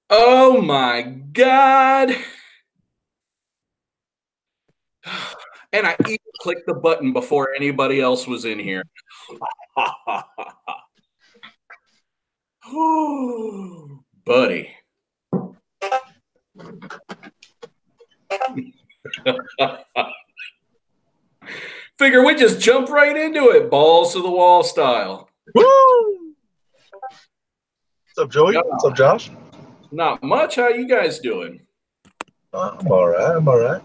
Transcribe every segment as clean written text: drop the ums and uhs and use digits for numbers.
Oh my God. And I even clicked the button before anybody else was in here. Oh, buddy. Figure we just jump right into it, balls to the wall style. Woo! What's up, Joey? What's up, Josh? Not much. How you guys doing? I'm all right. I'm all right.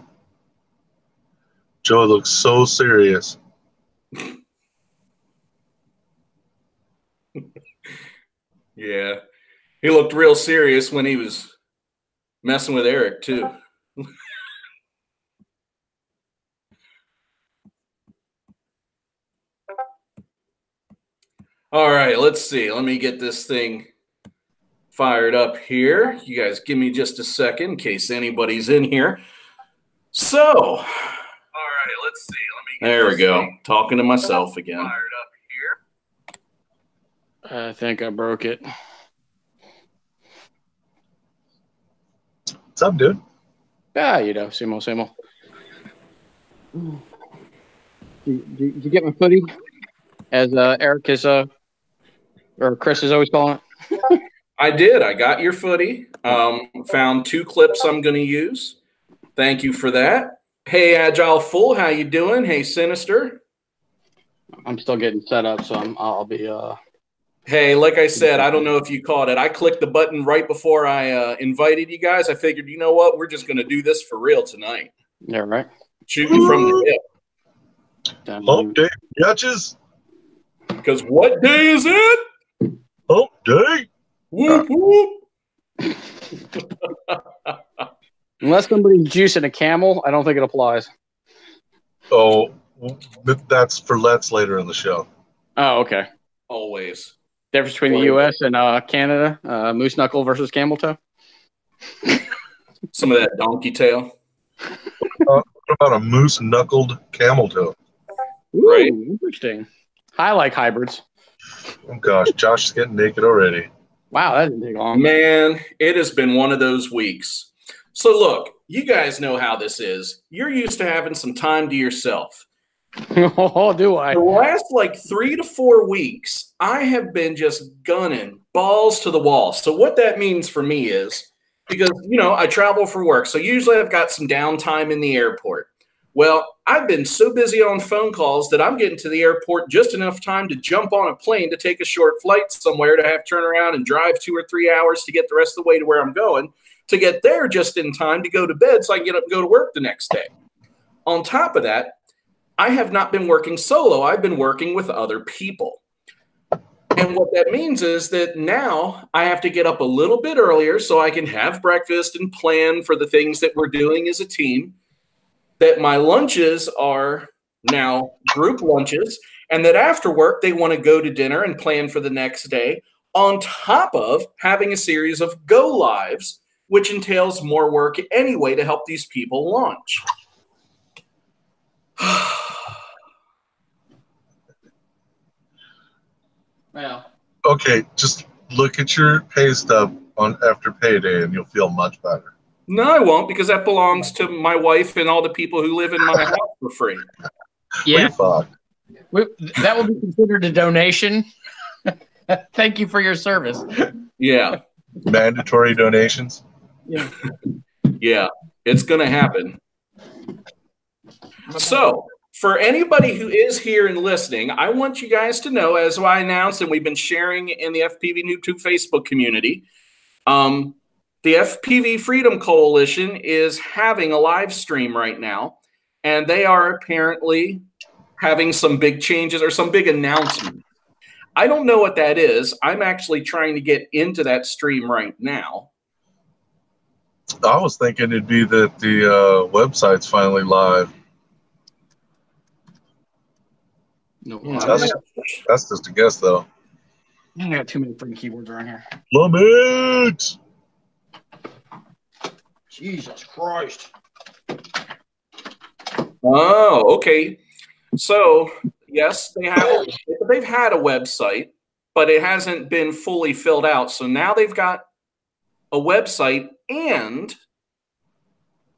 Joey looks so serious. Yeah. He looked real serious when he was messing with Eric, too. All right, let's see. Let me get this thing fired up here. You guys give me just a second in case anybody's in here. So, all right, let's see. There we go. Talking to myself again. Fired up here. I think I broke it. What's up, dude? Yeah, you know, same old, same old. Did you get my footy? As Eric is, or Chris is always calling it. I did. I got your footy. Found 2 clips I'm going to use. Thank you for that. Hey, Agile Fool, how you doing? Hey, Sinister. I'm still getting set up, so I'll be. Hey, like I said, I don't know if you caught it. I clicked the button right before I invited you guys. I figured, you know what? We're just going to do this for real tonight. Yeah, right. Shooting from the hip. Hump day, bitches. Because what day is it? Hump day. Whoop, whoop. Unless somebody's juicing a camel, I don't think it applies. Oh, that's for Let's later in the show. Oh, okay. Always. Difference between the U.S. and Canada, moose knuckle versus camel toe. Some of that donkey tail. What about a moose knuckled camel toe? Ooh, right. Interesting. I like hybrids. Oh gosh, Josh is getting naked already. Wow, that didn't take long. Man, it has been one of those weeks. So look, you guys know how this is. You're used to having some time to yourself. Oh, do I? The last like 3 to 4 weeks, I have been just gunning balls to the wall. So what that means for me is, because, you know, I travel for work, so usually I've got some downtime in the airport. Well, I've been so busy on phone calls that I'm getting to the airport just enough time to jump on a plane to take a short flight somewhere to have to turn around and drive 2 or 3 hours to get the rest of the way to where I'm going, to get there just in time to go to bed so I can get up and go to work the next day. On top of that, I have not been working solo. I've been working with other people. And what that means is that now I have to get up a little bit earlier so I can have breakfast and plan for the things that we're doing as a team, that my lunches are now group lunches, and that after work they want to go to dinner and plan for the next day, on top of having a series of go lives, which entails more work anyway to help these people launch. Well, okay, just look at your pay stub on after payday and you'll feel much better. No, I won't, because that belongs to my wife and all the people who live in my house for free. Yeah, that will be considered a donation. Thank you for your service. Yeah. Mandatory donations. Yeah. Yeah, it's going to happen. So, for anybody who is here and listening, I want you guys to know, as I announced, and we've been sharing in the FPVNoobTube Facebook community, the FPV Freedom Coalition is having a live stream right now, and they are apparently having some big changes or some big announcements. I don't know what that is. I'm actually trying to get into that stream right now. I was thinking it'd be that the website's finally live. No, that's just a guess, though. I got too many freaking keyboards around here. Love it. Jesus Christ. Oh, okay. So, yes, they've had a website. but it hasn't been fully filled out. So now they've got a website, and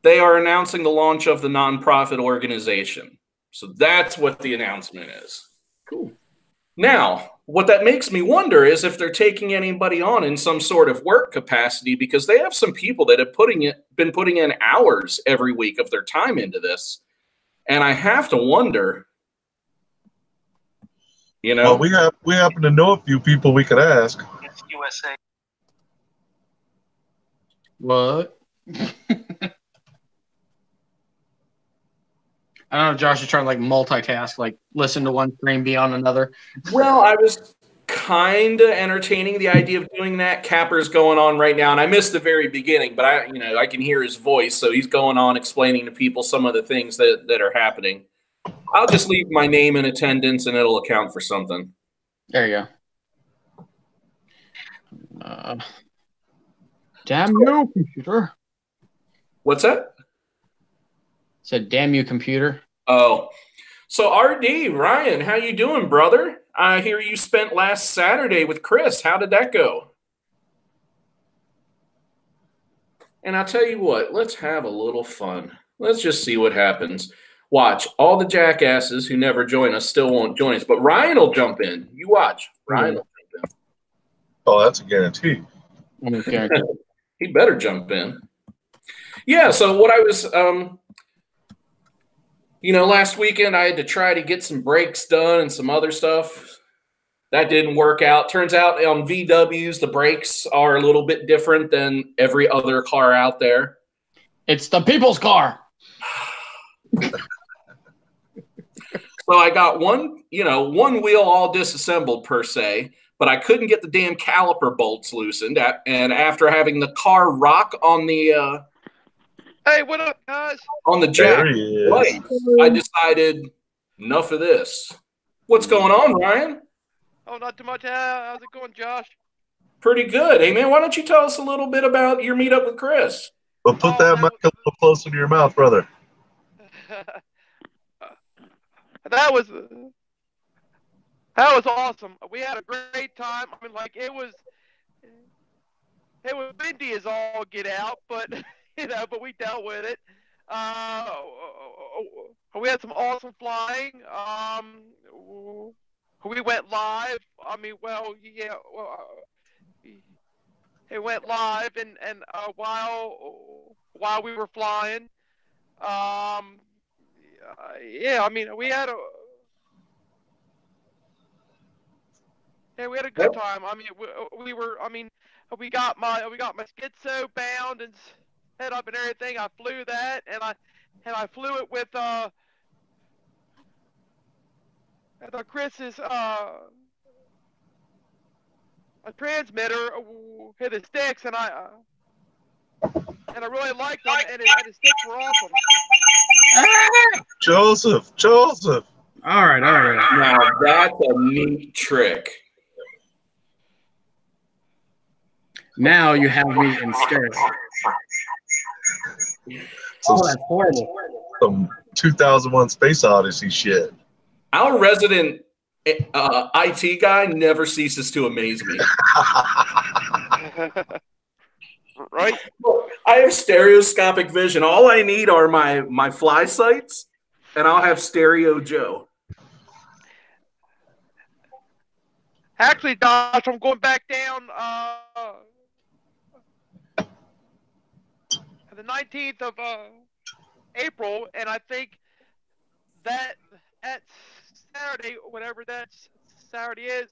they are announcing the launch of the nonprofit organization. So that's what the announcement is. Cool. Now, what that makes me wonder is if they're taking anybody on in some sort of work capacity, because they have some people that have been putting in hours every week of their time into this. And I have to wonder, you know. Well, we happen to know a few people we could ask. It's USA. What? I don't know. Josh is trying to like multitask, like listen to one screen, be on another. Well, I was kind of entertaining the idea of doing that. Capper's going on right now, and I missed the very beginning, but I can hear his voice, so he's going on explaining to people some of the things that are happening. I'll just leave my name in attendance, and it'll account for something. There you go. Damn you, computer. What's that? Said, damn you, computer. Oh, so RD, Ryan, how you doing, brother? I hear you spent last Saturday with Chris. How did that go? And I'll tell you what, let's have a little fun. Let's just see what happens. Watch, all the jackasses who never join us still won't join us, but Ryan will jump in. You watch. Ryan will jump in. Oh, that's a guarantee. He better jump in. Yeah, so what I was, last weekend I had to try to get some brakes done and some other stuff. That didn't work out. Turns out on VWs, the brakes are a little bit different than every other car out there. It's the people's car. So I got one wheel all disassembled per se, but I couldn't get the damn caliper bolts loosened. And after having the car rock on the Hey, what up, guys? on the jack, There he is. I decided enough of this. What's going on, Ryan? Oh, not too much. How's it going, Josh? Pretty good. Hey, man, why don't you tell us a little bit about your meetup with Chris? But put that mic a little closer to your mouth, brother. That was awesome. We had a great time. I mean, like it was windy as all get out, but but we dealt with it. We had some awesome flying. We went live. I mean, it went live, and while we were flying, yeah, I mean, we had a good time. I mean, we got my schizo bound and set up and everything. I flew that, and I flew it with Chris's a transmitter hit the sticks, and I really liked them, and the sticks were awesome. Joseph. All right. Now, that's a neat trick. Now you have me in stereo. Oh, that's horrible. Some 2001 Space Odyssey shit. Our resident IT guy never ceases to amaze me. Right? I have stereoscopic vision. All I need are my fly sights, and I'll have Stereo Joe. Actually, Josh, I'm going back down the 19th of April, and I think that Saturday, whatever that Saturday is,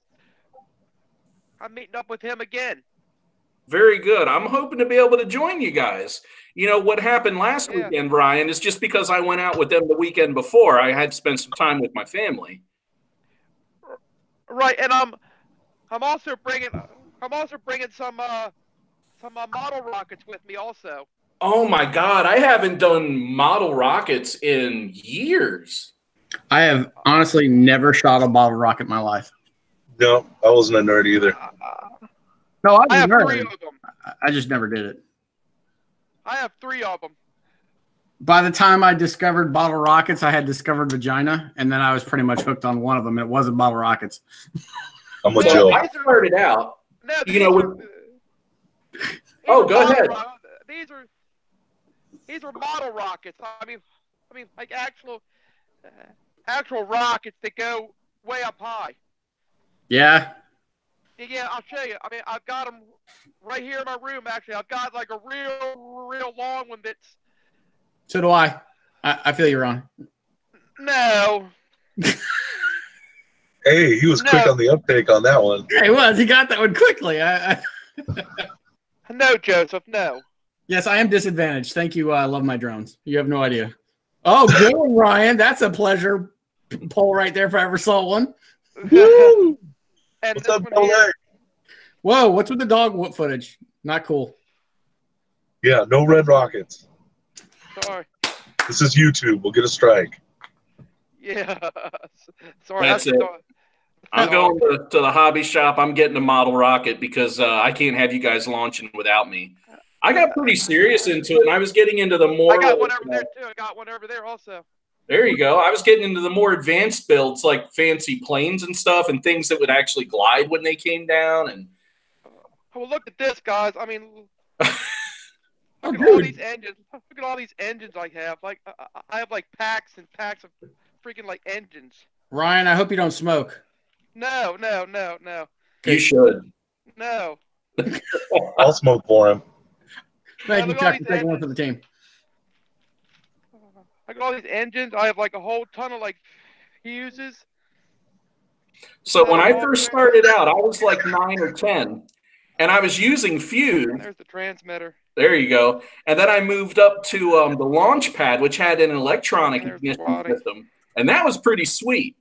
I'm meeting up with him again. Very good. I'm hoping to be able to join you guys. You know, what happened last weekend, Brian, is just because I went out with them the weekend before, I had to spend some time with my family. Right, and I'm also bringing some model rockets with me also. Oh my God, I haven't done model rockets in years. I have honestly never shot a bottle rocket in my life. No, I wasn't a nerd either. No, I have 3 of them. I just never did it. I have 3 of them. By the time I discovered bottle rockets, I had discovered vagina, and then I was pretty much hooked on one of them. It wasn't bottle rockets. I'm with So Joe. I started out, No, you know, with, oh, go ahead. These are model rockets. I mean, like actual rockets that go way up high. Yeah. Yeah, I'll show you. I mean, I've got them right here in my room. Actually, I've got like a real long one that's. So do I. I feel you, Ron. No. Hey, he was quick on the uptake on that one. He was. He got that one quickly. No, Joseph, no. Yes, I am disadvantaged. Thank you. I love my drones. You have no idea. Oh, good one, Ryan. That's a pleasure poll right there if I ever saw one. Woo! And What's this up, one here, Whoa, what's with the dog footage? Not cool. Yeah, no red rockets. sorry. This is YouTube. We'll get a strike. Yeah. Sorry. That's it. I'm going to the hobby shop. I'm getting a model rocket because I can't have you guys launching without me. I got pretty serious into it, and I was getting into the more. I got one over there too. I got one over there also. There you go. I was getting into the more advanced builds, like fancy planes and stuff, and things that would actually glide when they came down. And well, look at this, guys. I mean, Oh, look at all dude. these engines. Look at all these engines I have. Like, I have like packs and packs of freaking like engines. Ryan, I hope you don't smoke. No. you should. No. I'll smoke for him. Thank you, look at all Chuck, these for taking one for the team. I got all these engines. I have like a whole ton of like fuses. So when I first started out, I was like 9 or 10, and I was using Fuse. There's the transmitter. There you go. And then I moved up to the launch pad, which had an electronic There's the ignition body. system, and that was pretty sweet.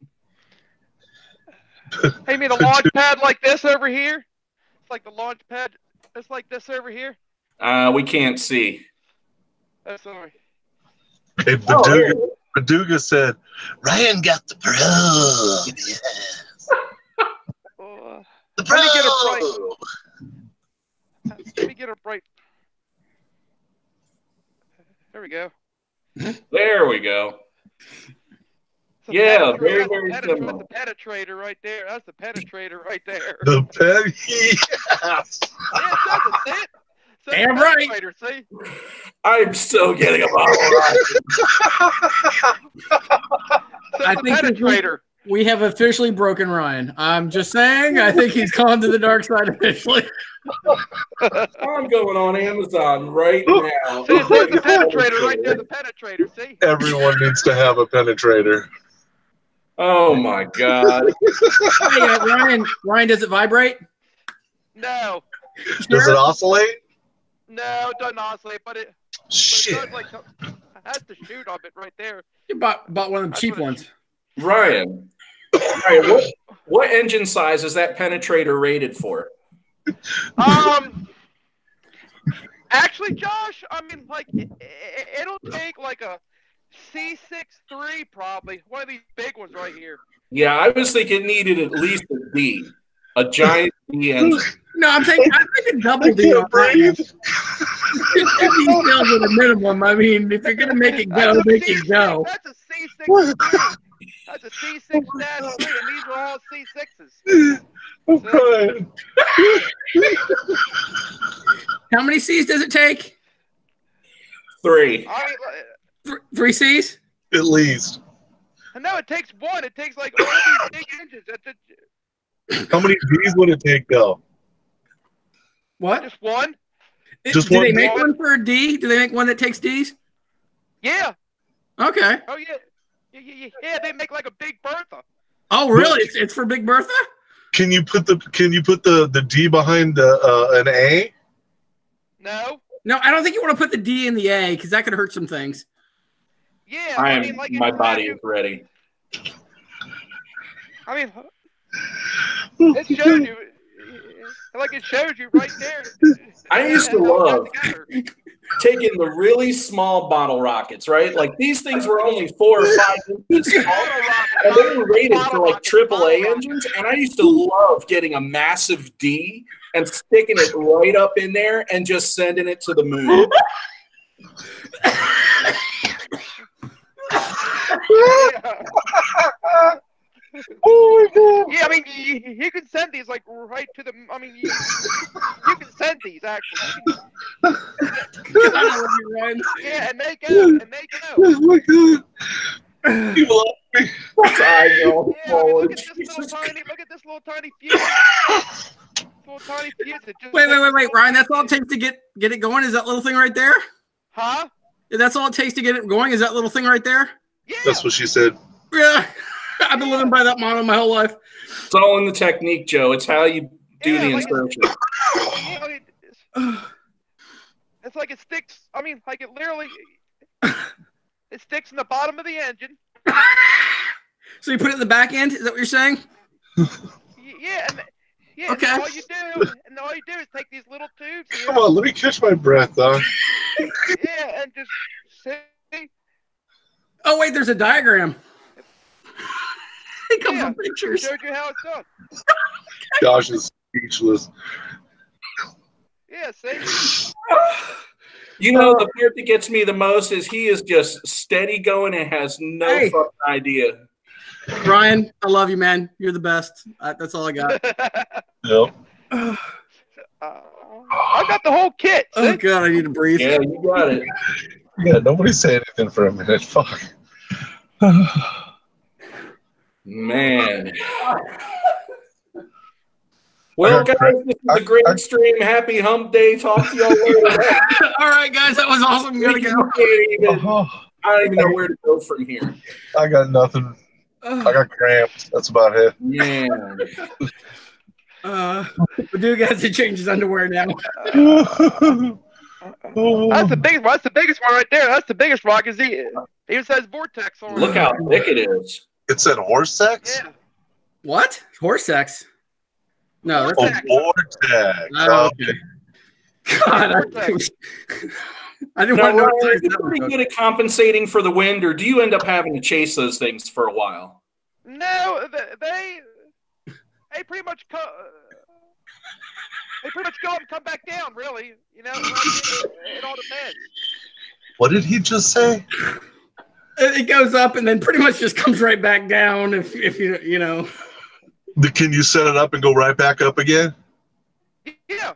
Hey, you mean a launch pad like this over here? It's like the launch pad. It's like this over here. We can't see. Oh, sorry. Hey, Baduga said, Ryan got the pro. Yes. The pro. Let me get a bright. There we go. There we go. It's a Yeah, penetrator. very, That's very similar. the penetrator right there. That's the penetrator right there. The pen. Yes. Yeah, that's it. So Damn right. See? I'm so getting a bottle I think penetrator. we have officially broken Ryan. I'm just saying, I think he's gone to the dark side officially. I'm going on Amazon right now. See, it says the penetrator right there. The penetrator. See? Everyone needs to have a penetrator. Oh my God. Hey, Ryan, does it vibrate? No. Does it oscillate? No, it doesn't oscillate, but it Shit. does like that's the shoot of it right there. You bought one of the cheap ones. Ryan, what engine size is that penetrator rated for? Actually, Josh, I mean, like it'll take like a C63 probably, one of these big ones right here. Yeah, I was thinking it needed at least a D, a giant D engine. No, I'm thinking double D. On breathe. 50 cells at a minimum. I mean, if you're gonna make it go, make it go. That's a C63. That's a C6-3, and these are all C6s. I'm crying. How many C's does it take? 3. I mean, 3 C's? At least. no, it takes one. It takes like all these big engines. How many D's would it take, though? What? Just one? Just Do one they make D? one for a D? Do they make one that takes D's? Yeah. Okay. Oh yeah. Yeah, they make like a big Bertha. Oh, really? It's for Big Bertha? Can you put the D behind an A? No. No, I don't think you want to put the D in the A because that could hurt some things. Yeah. I am. mean, like My body is ready. I mean, it shows you. Like it shows you right there. I used to love taking the really small bottle rockets, right? Like these things were only 4 or 5 inches tall, and they were rated for like AAA engines. And I used to love getting a massive D and sticking it right up in there and just sending it to the moon. Oh my god! Yeah, I mean, you can send these like right to the. I mean, you can send these actually. I love you, Ryan. Yeah, and they go, and they go. Oh my god! You love me. I go Yeah, I mean, forward. look at this little tiny fuse. Little tiny fuse. It just Wait, Ryan. That's all it takes to get it going. Is that little thing right there? Huh? That's all it takes to get it going. Is that little thing right there? Yeah. That's what she said. Yeah. I've been living by that motto my whole life. It's all in the technique, Joe. It's how you do Yeah, the like insertion. Yeah, I mean, it's like it sticks. I mean, like it literally. It sticks in the bottom of the engine. So you put it in the back end? Is that what you're saying? Yeah, and Okay. and all you do is take these little tubes here. Come on, let me catch my breath, huh? Yeah, and just see. Oh wait, there's a diagram. It comes Yeah, with pictures. showed you how it's done. Josh is speechless. Yeah, see. You know, the part that gets me the most is he is just steady going and has no Hey. fucking idea. Ryan, I love you, man. You're the best. That's all I got. Yep. I got the whole kit. Oh See? god, I need to breathe. Yeah, you got it. Yeah, nobody say anything for a minute. Fuck. Man. Well, guys, this is a great stream. Happy hump day. Talk to y'all later. All right, guys, that was awesome. Gotta go. I don't even know where to go from here. I got nothing. I got cramps. That's about it. Man. The dude has to change his underwear now. That's the biggest one. That's the biggest one right there. That's the biggest rock. Is it even says vortex on it. Look how thick it is. It said horse sex? Yeah. What? Horse sex? No, that's Oh, Vortex. vortex. Oh, okay. God, I didn't Now, want to know. Ryan, are you pretty good at compensating for the wind, or do you end up having to chase those things for a while? No, they pretty much go up and come back down. Really, you know, it all depends. What did he just say? It goes up and then pretty much just comes right back down. If you know. Can you set it up and go right back up again? Yeah,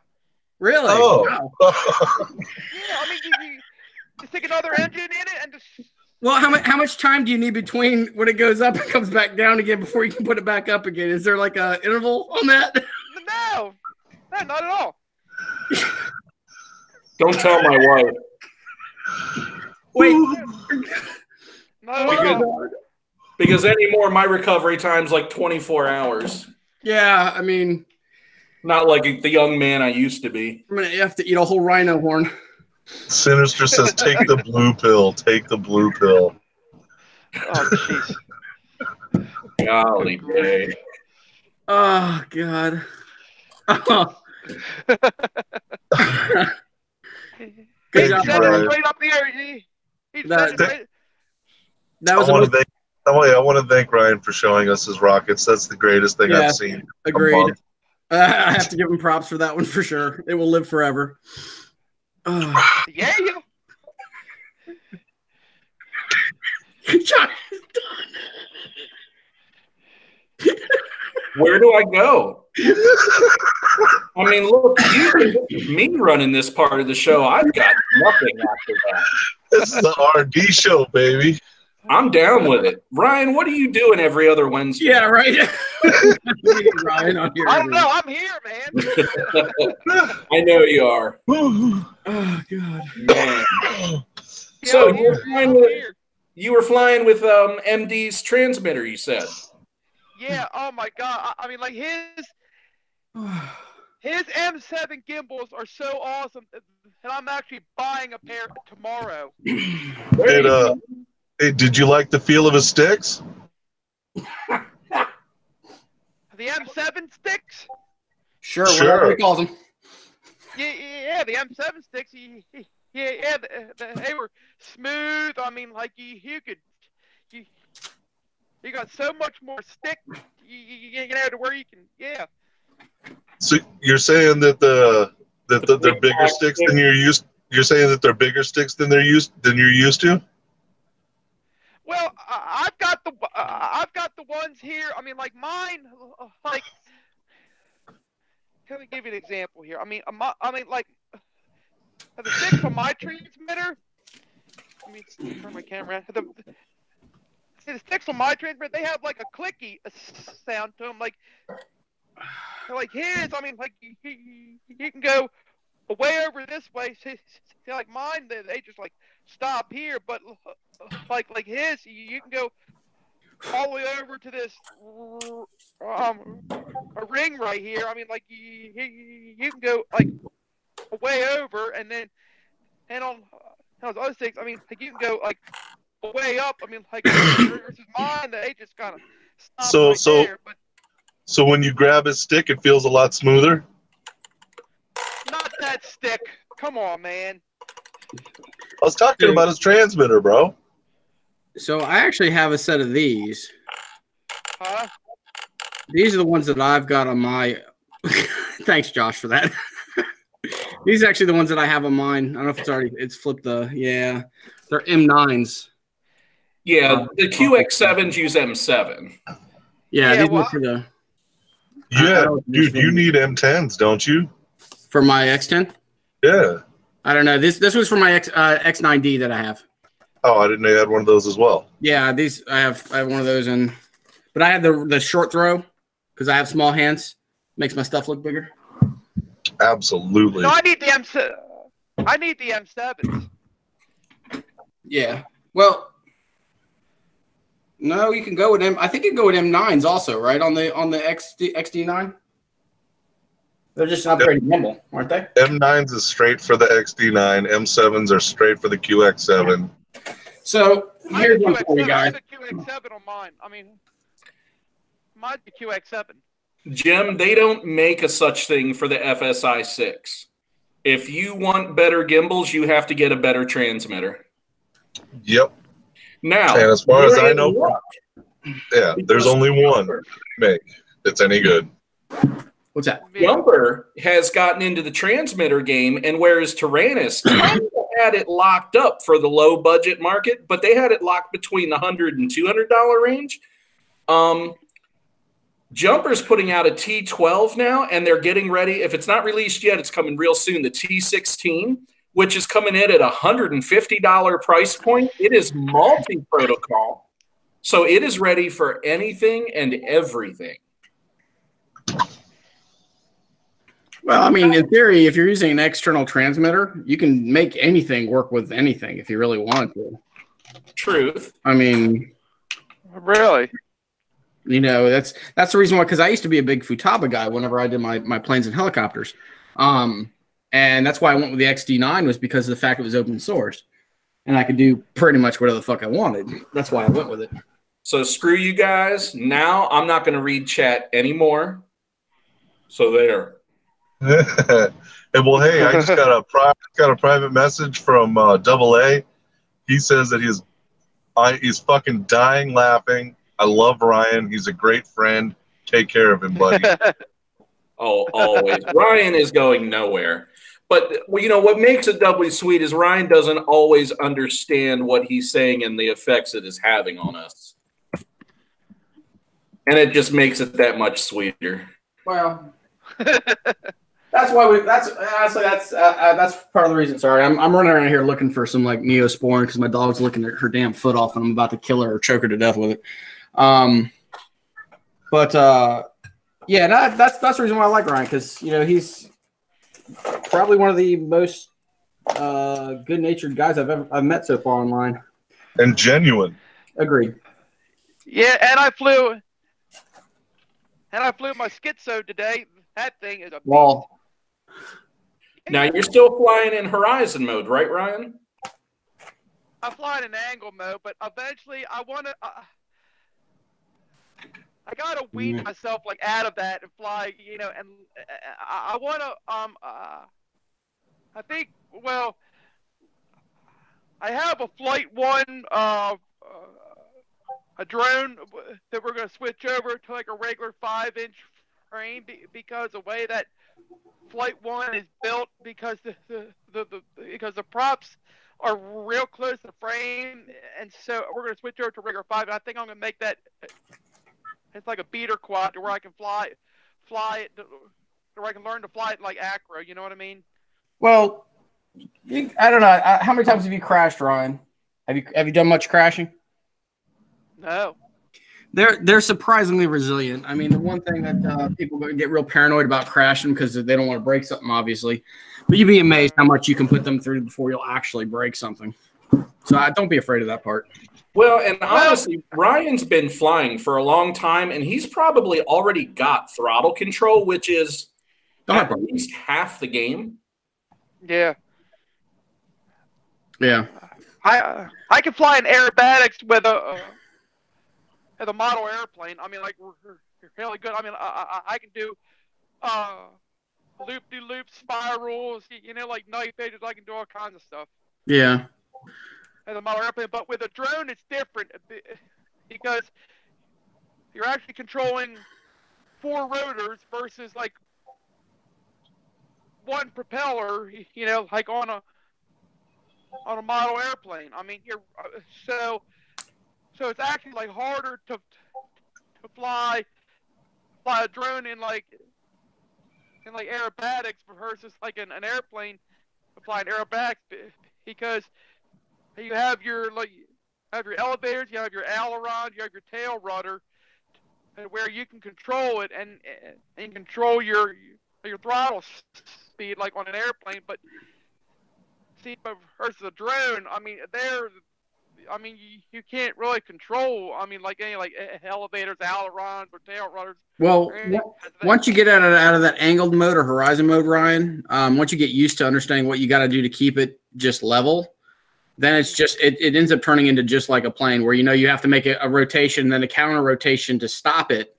Really? Oh. Wow. yeah. I mean, you stick another engine in it and just. Well, how much time do you need between when it goes up and comes back down again before you can put it back up again? Is there like a interval on that? No, not at all. Don't tell my wife. Wait. Not at all. Because anymore, my recovery time's like 24 hours. Yeah, I mean, Not like the young man I used to be. I'm gonna have to eat a whole rhino horn. Sinister says, take the blue pill. Take the blue pill. Oh, jeez. Golly day. Oh God. Oh. Good He job, sent it Ryan. right up the air. He sent it right. That I was want to thank Ryan for showing us his rockets. That's the greatest thing Yeah. I've seen. agreed. I have to give him props for that one for sure. It will live forever. Oh. Yeah, you. John, Where do I go? I mean, look, you can look at me running this part of the show. I've got nothing after that. This is the R&D show, baby. I'm down with it. Ryan, what are you doing every other Wednesday? yeah, right. Ryan on here. I don't know. I'm here, man. I know you are. Oh God. Man. Yeah, So I'm you're here. flying I'm with- here. You were flying with MD's transmitter, you said. Yeah. Oh my God. I mean, like his M7 gimbals are so awesome, and I'm actually buying a pair tomorrow. Hey, did you like the feel of his sticks? The M7 sticks. Sure, Sure. whatever he calls them. Yeah, the M7 sticks. Yeah, they were smooth. I mean, like you got so much more stick. You know, to where you can. Yeah. So you're saying that they're bigger sticks than you're used. You're saying that they're bigger sticks than you're used to. Well, I've got the ones here, I mean, like mine, like, let me give you an example here. I mean, like, the sticks on my transmitter, let me turn my camera around. See, the sticks on my transmitter, they have like a clicky sound to them. Like his, I mean, like, you can go way over this way. See, like mine, they just like stop here. But like his, you can go all the way over to this a ring right here. I mean, like, you can go like way over, and on those other things, I mean, like, you can go like way up. I mean, like, versus mine, they just kind of stop there. But so when you grab his stick, it feels a lot smoother. not that stick. Come on, man. I was talking about his transmitter, bro. So I actually have a set of these. Huh? These are the ones that I've got on my. Thanks, Josh, for that. These are actually the ones that I have on mine. I don't know if it's flipped yeah. They're M9s. Yeah, the QX7s use M7. Yeah, these well, are for the. Yeah, dude, you need M10s, don't you? For my X10? Yeah. I don't know. This was for my X9D that I have. Oh, I didn't know you had one of those as well. Yeah, these I have one of those but I have the short throw because I have small hands. Makes my stuff look bigger. Absolutely. No, I need the M7. I need the M7s. Yeah. Well, no, you can go with I think you can go with M9s also, right? On the XD9. They're just an upgraded gimbal, aren't they? M9s is straight for the XD9. M7s are straight for the QX7. So here's one for you guys. I have a QX7 on mine. I mean, mine's the QX7. Jim, they don't make a such thing for the FSI 6. If you want better gimbals, you have to get a better transmitter. Yep. Now, and as far as I know, yeah, there's only one make that's any good. What's that? Jumper has gotten into the transmitter game, and whereas Tyrannus kind of had it locked up for the low budget market, but they had it locked between the $100 and $200 range. Jumper's putting out a T12 now, and they're getting ready. If it's not released yet, it's coming real soon. The T16, which is coming in at $150 price point. It is multi-protocol, so it is ready for anything and everything. Well, I mean, in theory, if you're using an external transmitter, you can make anything work with anything if you really want to. Truth. I mean, really? You know, that's the reason why, because I used to be a big Futaba guy whenever I did my planes and helicopters. And that's why I went with the XD9 was because of the fact it was open source. And I could do pretty much whatever the fuck I wanted. That's why I went with it. So screw you guys. Now I'm not going to read chat anymore. So there. And well, hey, I just got a private message from AA. He says that he's fucking dying laughing. I love Ryan. He's a great friend. Take care of him, buddy. Oh, always. Ryan is going nowhere. But, you know, what makes it doubly sweet is Ryan doesn't always understand what he's saying and the effects it is having on us. And it just makes it that much sweeter. Well, that's why that's part of the reason. Sorry, I'm running around here looking for some like Neosporin because my dog's licking her damn foot off and I'm about to kill her or choke her to death with it. Yeah, that's the reason why I like Ryan, because you know he's probably one of the most good-natured guys I've met so far online. And genuine. Agreed. Yeah, and I flew my schizo today. That thing is a wall. Now you're still flying in horizon mode, right, Ryan? I'm flying in angle mode, but eventually I want to. I gotta wean myself like out of that and fly, you know. And I want to. I think. Well, I have a Flight 1, a drone that we're gonna switch over to like a regular 5-inch frame because the way that Flight 1 is built, because the props are real close to the frame, and so we're gonna switch over to regular 5. And I think I'm gonna make that It's like a beater quad to where I can fly it, where I can learn to fly it like acro. You know what I mean? Well, I don't know. How many times have you crashed, Ryan? Have you done much crashing? No. They're surprisingly resilient. I mean, the one thing that people get real paranoid about crashing because they don't want to break something, obviously. But you'd be amazed how much you can put them through before you'll actually break something. So don't be afraid of that part. Well, and honestly, Ryan's been flying for a long time, and he's probably already got throttle control, which is at least half the game. Yeah. Yeah. I can fly in aerobatics with a model airplane. I mean, like, we're really good. I mean, I can do loop-de-loop spirals, you know, like knife edges. I can do all kinds of stuff. Yeah. As a model airplane, but with a drone, it's different because you're actually controlling 4 rotors versus like 1 propeller. You know, like on a model airplane. I mean, you're so it's actually like harder to fly a drone in like aerobatics versus like an airplane flying aerobatics because you have your elevators, you have your aileron, you have your tail rudder, where you can control it and control your throttle speed like on an airplane. But see, versus a drone, I mean, you can't really control. I mean, like any elevators, ailerons, or tail rudders. Well, once you get out of that angled mode or horizon mode, Ryan, once you get used to understanding what you got to do to keep it just level, then it's just it ends up turning into just like a plane where you have to make a rotation, then a counter rotation to stop it.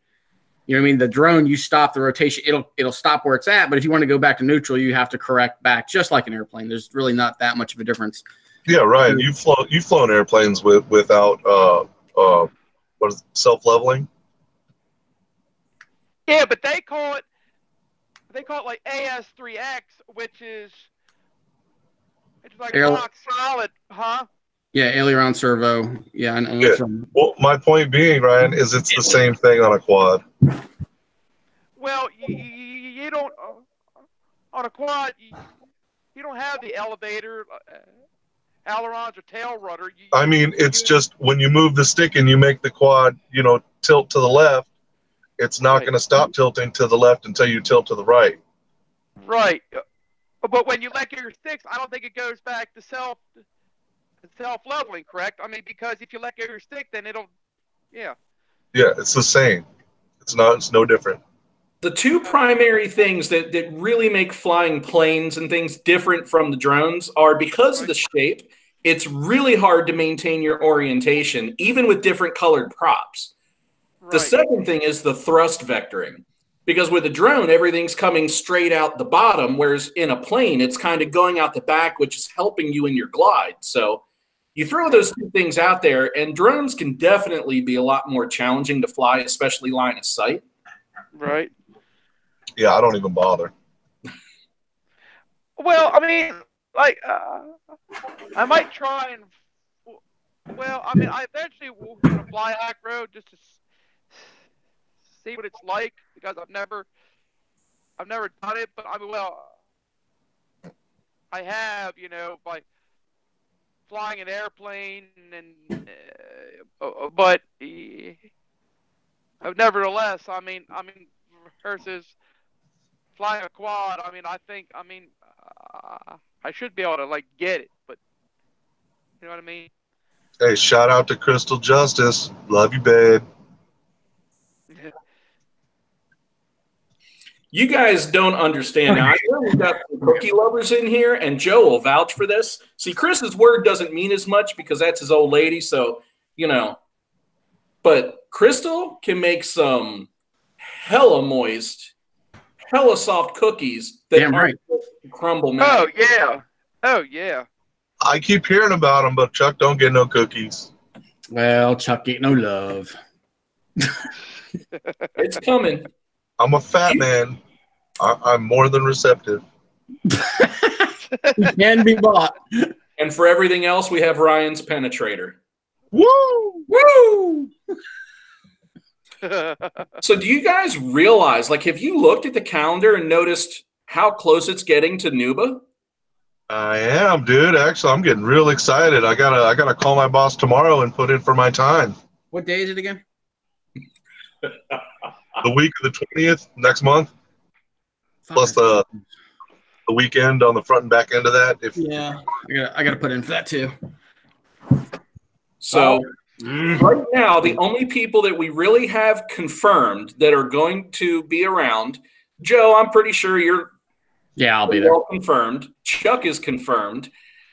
You know what I mean? The drone, you stop the rotation, it'll stop where it's at. But if you want to go back to neutral, you have to correct back, just like an airplane. There's really not that much of a difference. Yeah, Ryan, you've flown airplanes without what is it, self-leveling? Yeah, but they call it like AS3X, which is like rock solid, huh? Yeah, aileron servo. Yeah, I know. Yeah. Well, my point being, Ryan, is it's the same thing on a quad. Well, you don't on a quad. You don't have the elevator, ailerons, or tail rudder. I mean, it's just when you move the stick and you make the quad, tilt to the left, it's not going to stop tilting to the left until you tilt to the right. Right. But when you let go of your sticks, I don't think it goes back to self-leveling, correct? I mean, because if you let go of your stick, then it'll, yeah. Yeah, it's the same. It's no different. The 2 primary things that really make flying planes and things different from the drones are because of the shape, it's really hard to maintain your orientation, even with different colored props. Right. The second thing is the thrust vectoring. Because with a drone, everything's coming straight out the bottom, whereas in a plane, it's kind of going out the back, which is helping you in your glide. So you throw those 2 things out there, and drones can definitely be a lot more challenging to fly, especially line of sight. Right. Yeah, I don't even bother. Well, I mean, like, I might try and, well, I mean, I eventually will fly acro just to see what it's like because I've never done it, but I mean, well, I have, by flying an airplane but nevertheless, I mean, versus flying a quad, I mean, I should be able to get it, but you know what I mean? Hey, shout out to Crystal Justice. Love you, babe. You guys don't understand. Now, I know we've got some cookie lovers in here, and Joe will vouch for this. See, Chris's word doesn't mean as much because that's his old lady, so, But Crystal can make some hella moist, hella soft cookies that aren't crumble now. Oh, yeah. Oh, yeah. I keep hearing about them, but Chuck don't get no cookies. Well, Chuck ain't no love. It's coming. I'm a fat man. I'm more than receptive. He can be bought. And for everything else, we have Ryan's penetrator. Woo! Woo! So do you guys realize, like, have you looked at the calendar and noticed how close it's getting to Nuba? I am, dude. Actually, I'm getting real excited. I gotta call my boss tomorrow and put in for my time. What day is it again? The week of the 20th next month, plus the weekend on the front and back end of that. Yeah, I gotta put in for that too. So right now, the only people that we really have confirmed that are going to be around, Joe, I'm pretty sure you're I'll be there. All confirmed. Chuck is confirmed,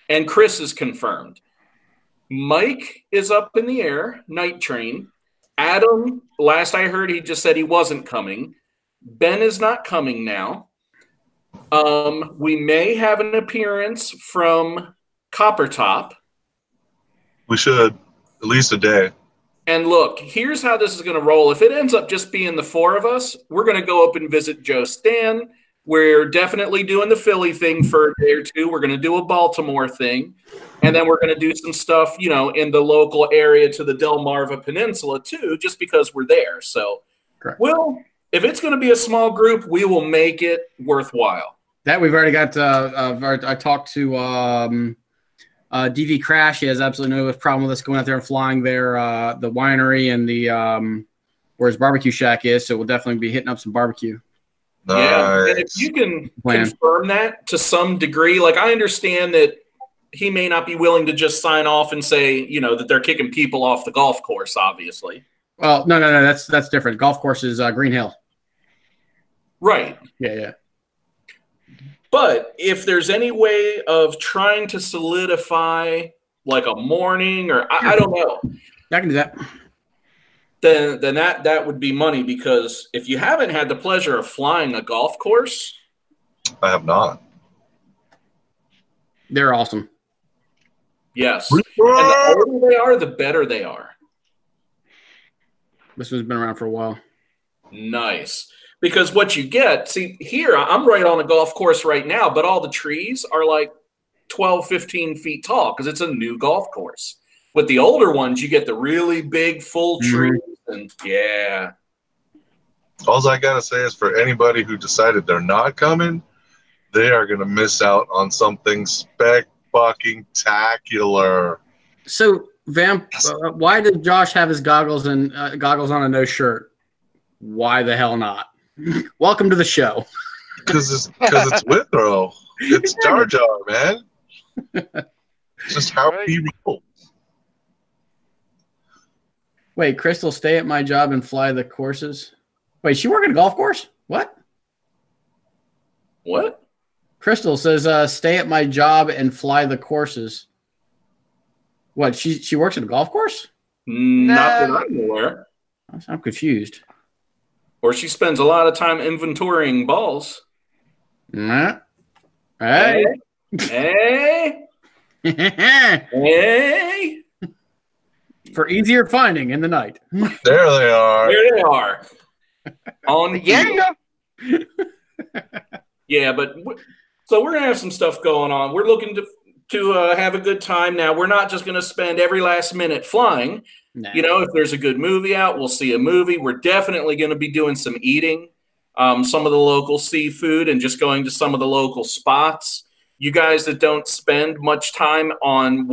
and Chris is confirmed. Mike is up in the air. Night Train. Adam, last I heard, he just said he wasn't coming. Ben is not coming now. We may have an appearance from Coppertop. We should, at least a day. And look, here's how this is going to roll. If it ends up just being the four of us, we're going to go up and visit Joe Stan. We're definitely doing the Philly thing for a day or two. We're going to do a Baltimore thing. And then we're going to do some stuff, you know, in the local area to the Delmarva Peninsula too, just because we're there. So, correct. Well, if it's going to be a small group, we will make it worthwhile. That we've already got. I talked to DV Crash. He has absolutely no problem with us going out there and flying there, the winery and the where his barbecue shack is. So we'll definitely be hitting up some barbecue. Nice. Yeah, and if you can confirm that to some degree, like I understand that he may not be willing to just sign off and say, you know, that they're kicking people off the golf course, obviously. Well, no, that's different. Golf course is Green Hill. Right. Yeah. But if there's any way of trying to solidify like a morning or I don't know. I can do that. Then that would be money, because if you haven't had the pleasure of flying a golf course. I have not. They're awesome. Yes. And the older they are, the better they are. This one's been around for a while. Nice. Because what you get, see, here, I'm right on a golf course right now, but all the trees are like 12, 15 feet tall because it's a new golf course. With the older ones, you get the really big, full trees, and yeah. All I got to say is for anybody who decided they're not coming, they are going to miss out on something spectacular. So, Vamp, why did Josh have his goggles on and no shirt? Why the hell not? Welcome to the show. Because it's Withrow. It's Jar Jar, man. It's just how he rolls. Wait, Crystal, stay at my job and fly the courses? Wait, she work at a golf course? What? What? Crystal says, stay at my job and fly the courses. What, she works at a golf course? Not that I'm aware. I'm confused. Or she spends a lot of time inventorying balls. Nah. Hey. Hey. Hey. For easier finding in the night. There they are. There they are. On yeah, but so we're gonna have some stuff going on. We're looking to have a good time. Now we're not just gonna spend every last minute flying. Nah. You know, if there's a good movie out, we'll see a movie. We're definitely going to be doing some eating, some of the local seafood, and just going to some of the local spots. You guys that don't spend much time on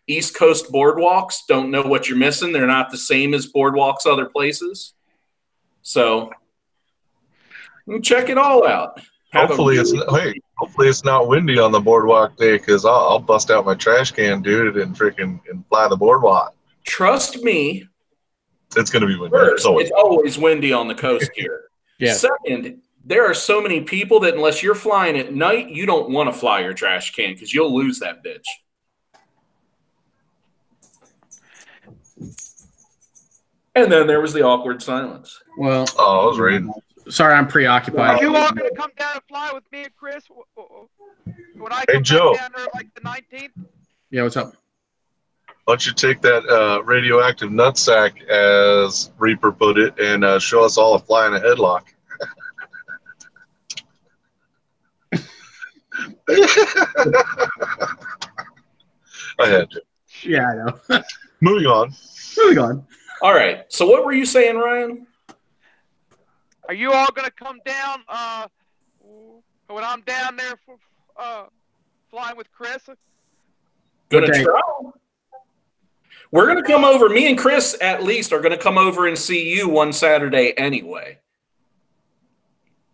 East Coast boardwalks don't know what you're missing. They're not the same as boardwalks other places. So check it all out. Hopefully it's not windy on the boardwalk day, because I'll bust out my trash can, dude, and fly the boardwalk. Trust me. It's going to be windy. First, it's always windy on the coast here. Yeah. Second, there are so many people that unless you're flying at night, you don't want to fly your trash can because you'll lose that bitch. And then there was the awkward silence. Well, I was reading. Sorry, I'm preoccupied. Are you all going to come down and fly with me and Chris when I come Joe. down there like the 19th? Yeah, what's up? Why don't you take that radioactive nutsack, as Reaper put it, and show us all a fly in a headlock? I had to. Yeah, I know. Moving on. Moving on. All right. So what were you saying, Ryan? Are you all gonna come down? When I'm down there, flying with Chris. Gonna Okay. try. We're gonna come over. Me and Chris, at least, are gonna come over and see you one Saturday anyway.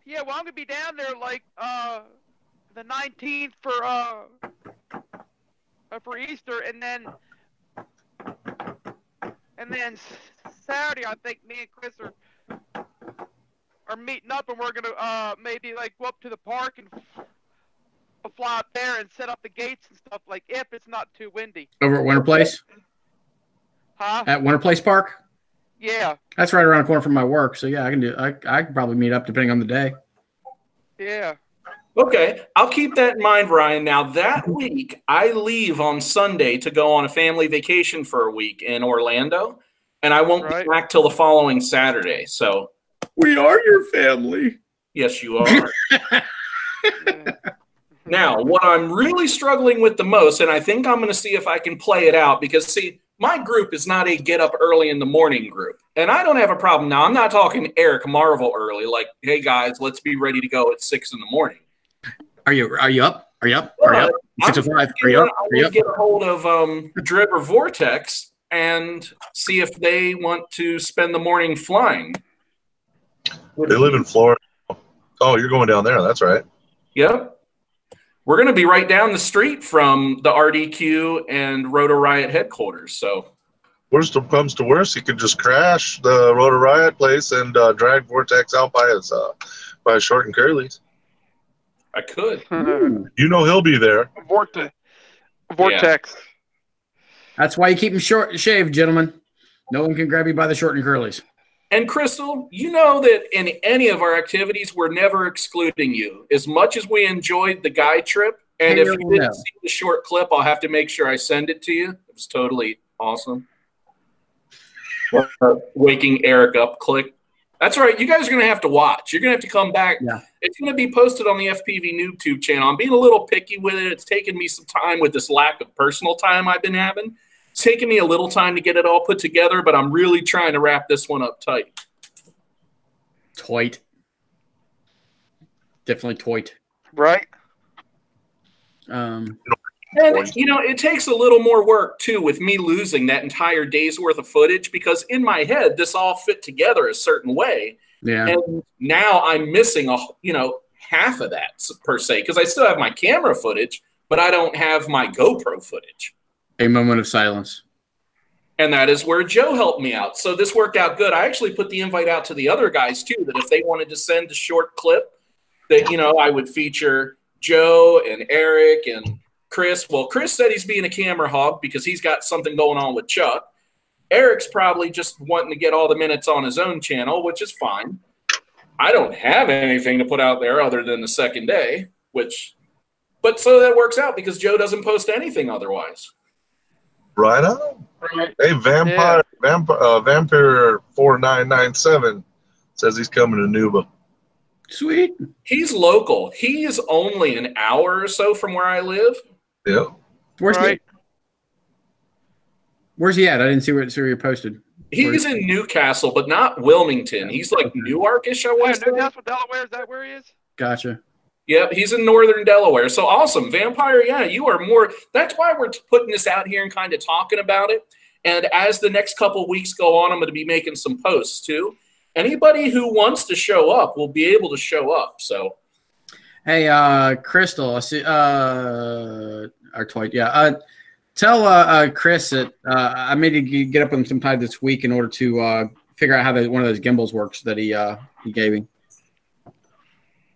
Yeah, well, I'm gonna be down there like the 19th for Easter, and then Saturday, I think me and Chris are meeting up, and we're gonna maybe like go up to the park and fly up there and set up the gates and stuff, like if it's not too windy. Over at Winter Place? Huh? At Winter Place Park? Yeah. That's right around the corner from my work. So yeah, I can probably meet up depending on the day. Yeah. Okay, I'll keep that in mind, Ryan. Now, that week, I leave on Sunday to go on a family vacation for a week in Orlando, and I won't be back till the following Saturday. So, we are your family. Yes, you are. Now, what I'm really struggling with the most, and I think I'm going to see if I can play it out, because, see, my group is not a get up early in the morning group, and I don't have a problem. Now, I'm not talking Eric Marvel early, like, hey, guys, let's be ready to go at 6 in the morning. Are you up? Are you up? Are you up? 6:05. Are you up? I'm going to get a hold of Drib or Vortex and see if they want to spend the morning flying. They live in Florida. Oh, you're going down there. That's right. Yep. We're going to be right down the street from the RDQ and Rotor Riot headquarters. So, worst comes to worst, you could just crash the Rotor Riot place and drag Vortex out by his short and curlies. I could. You know he'll be there. Vortex. Yeah. That's why you keep them short and shaved, gentlemen. No one can grab you by the short and curlies. And Crystal, you know that in any of our activities, we're never excluding you. As much as we enjoyed the guy trip, and if you didn't see the short clip, I'll have to make sure I send it to you. It was totally awesome. Waking Eric up click. That's right. You guys are going to have to watch. You're going to have to come back. Yeah. It's going to be posted on the FPVNoobTube channel. I'm being a little picky with it. It's taken me some time with this lack of personal time I've been having. It's taken me a little time to get it all put together, but I'm really trying to wrap this one up tight. Toit. Definitely toit. Right. And, you know, it takes a little more work, too, with me losing that entire day's worth of footage, because in my head, this all fit together a certain way. Yeah. And now I'm missing, half of that, per se, because I still have my camera footage, but I don't have my GoPro footage. A moment of silence. And that is where Joe helped me out. So this worked out good. I actually put the invite out to the other guys, too, that if they wanted to send a short clip, that, I would feature Joe and Eric and Chris. Well, Chris said he's being a camera hog because he's got something going on with Chuck. Eric's probably just wanting to get all the minutes on his own channel, which is fine. I don't have anything to put out there other than the second day, but so that works out because Joe doesn't post anything otherwise. Right on. Hey, Vampire 4997 says he's coming to Nuba. Sweet. He's local. He is only an hour or so from where I live. Yeah. Where's he at? I didn't see where you posted. He's in Newcastle, but not Wilmington. He's like Newark-ish, I want to say. Newcastle, Delaware. Is that where he is? Gotcha. Yep, he's in northern Delaware. So awesome. Vampire, yeah, you are more. That's why we're putting this out here and kind of talking about it. And as the next couple weeks go on, I'm going to be making some posts too. Anybody who wants to show up will be able to show up. So, hey, Crystal, I see. Our toy, yeah. Tell Chris that I made to get up with him sometime this week in order to figure out how one of those gimbals works that he gave me.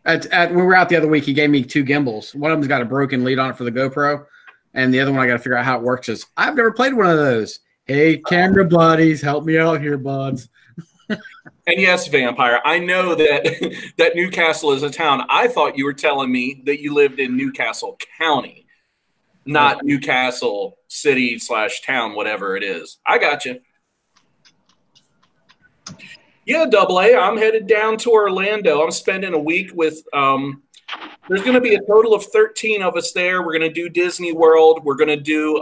When we were out the other week, he gave me 2 gimbals. One of them's got a broken lead on it for the GoPro, and the other one I got to figure out how it works. I've never played one of those. Hey, camera buddies, help me out here, buds. And yes, Vampire, I know that that Newcastle is a town. I thought you were telling me that you lived in Newcastle County, not Newcastle City / town, whatever it is. I got you. Yeah, AA, I'm headed down to Orlando. I'm spending a week with there's going to be a total of 13 of us there. We're going to do Disney World. We're going to do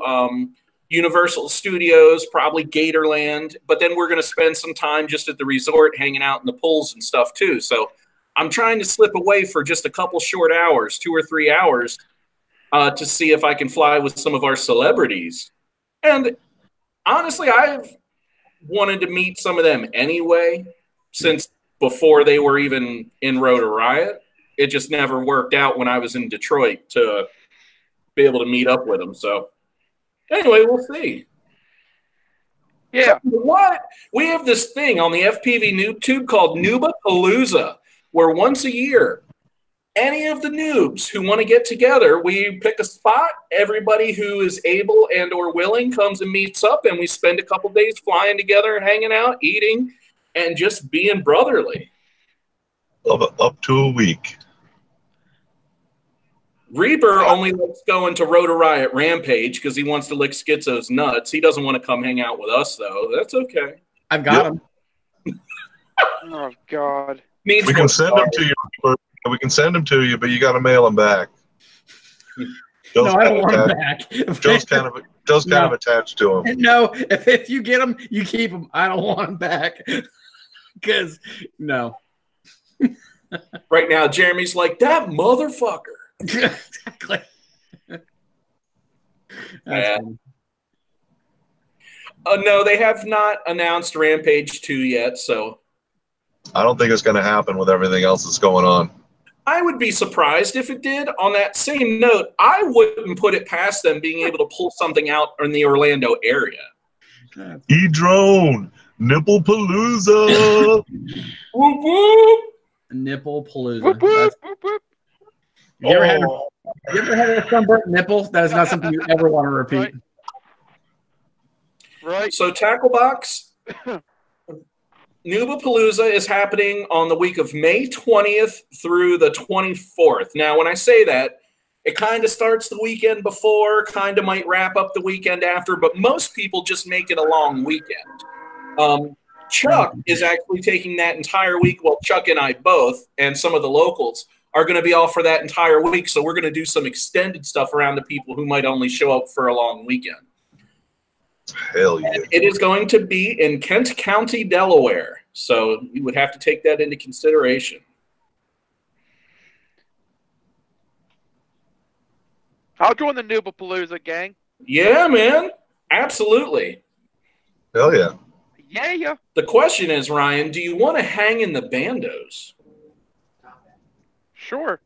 Universal Studios, probably Gatorland, but then we're going to spend some time just at the resort hanging out in the pools and stuff too. So I'm trying to slip away for just a couple short hours, 2 or 3 hours, to see if I can fly with some of our celebrities. And honestly, I've wanted to meet some of them anyway, since before they were even in Rotor Riot. It just never worked out when I was in Detroit to be able to meet up with them. So anyway, we'll see. Yeah. What? We have this thing on the FPVNoobTube called Noobapalooza, where once a year, any of the noobs who want to get together, we pick a spot. Everybody who is able and or willing comes and meets up, and we spend a couple days flying together, hanging out, eating, and just being brotherly. Up to a week. Reaper only likes going to Rotor Riot Rampage because he wants to lick Schizo's nuts. He doesn't want to come hang out with us, though. That's okay. I've got him. Oh, God. We can send them to you. We can send them to you, but you got to mail them back. No, I don't want them back. Joe's kind of attached to them. No, if you get them, you keep them. I don't want them back because no. Right now, Jeremy's like, that motherfucker. Exactly. No, they have not announced Rampage 2 yet, so I don't think it's going to happen with everything else that's going on. I would be surprised if it did. On that same note, I wouldn't put it past them being able to pull something out in the Orlando area. E-Drone, Nipple Palooza. Whoop, whoop. Nipple Palooza. Whoop, whoop, whoop, whoop. You ever had a sunburnt nipple? That is not something you ever want to repeat. Right. So Tacklebox, Noobapalooza is happening on the week of May 20th through the 24th. Now, when I say that, it kind of starts the weekend before, kind of might wrap up the weekend after, but most people just make it a long weekend. Chuck is actually taking that entire week, well, Chuck and I both, and some of the locals, are going to be off for that entire week. So we're going to do some extended stuff around the people who might only show up for a long weekend. Hell yeah. And it is going to be in Kent County, Delaware. So you would have to take that into consideration. I'll join the Noobapalooza gang. Yeah, man. Absolutely. Hell yeah. Yeah. The question is, Ryan, do you want to hang in the bandos? Sure.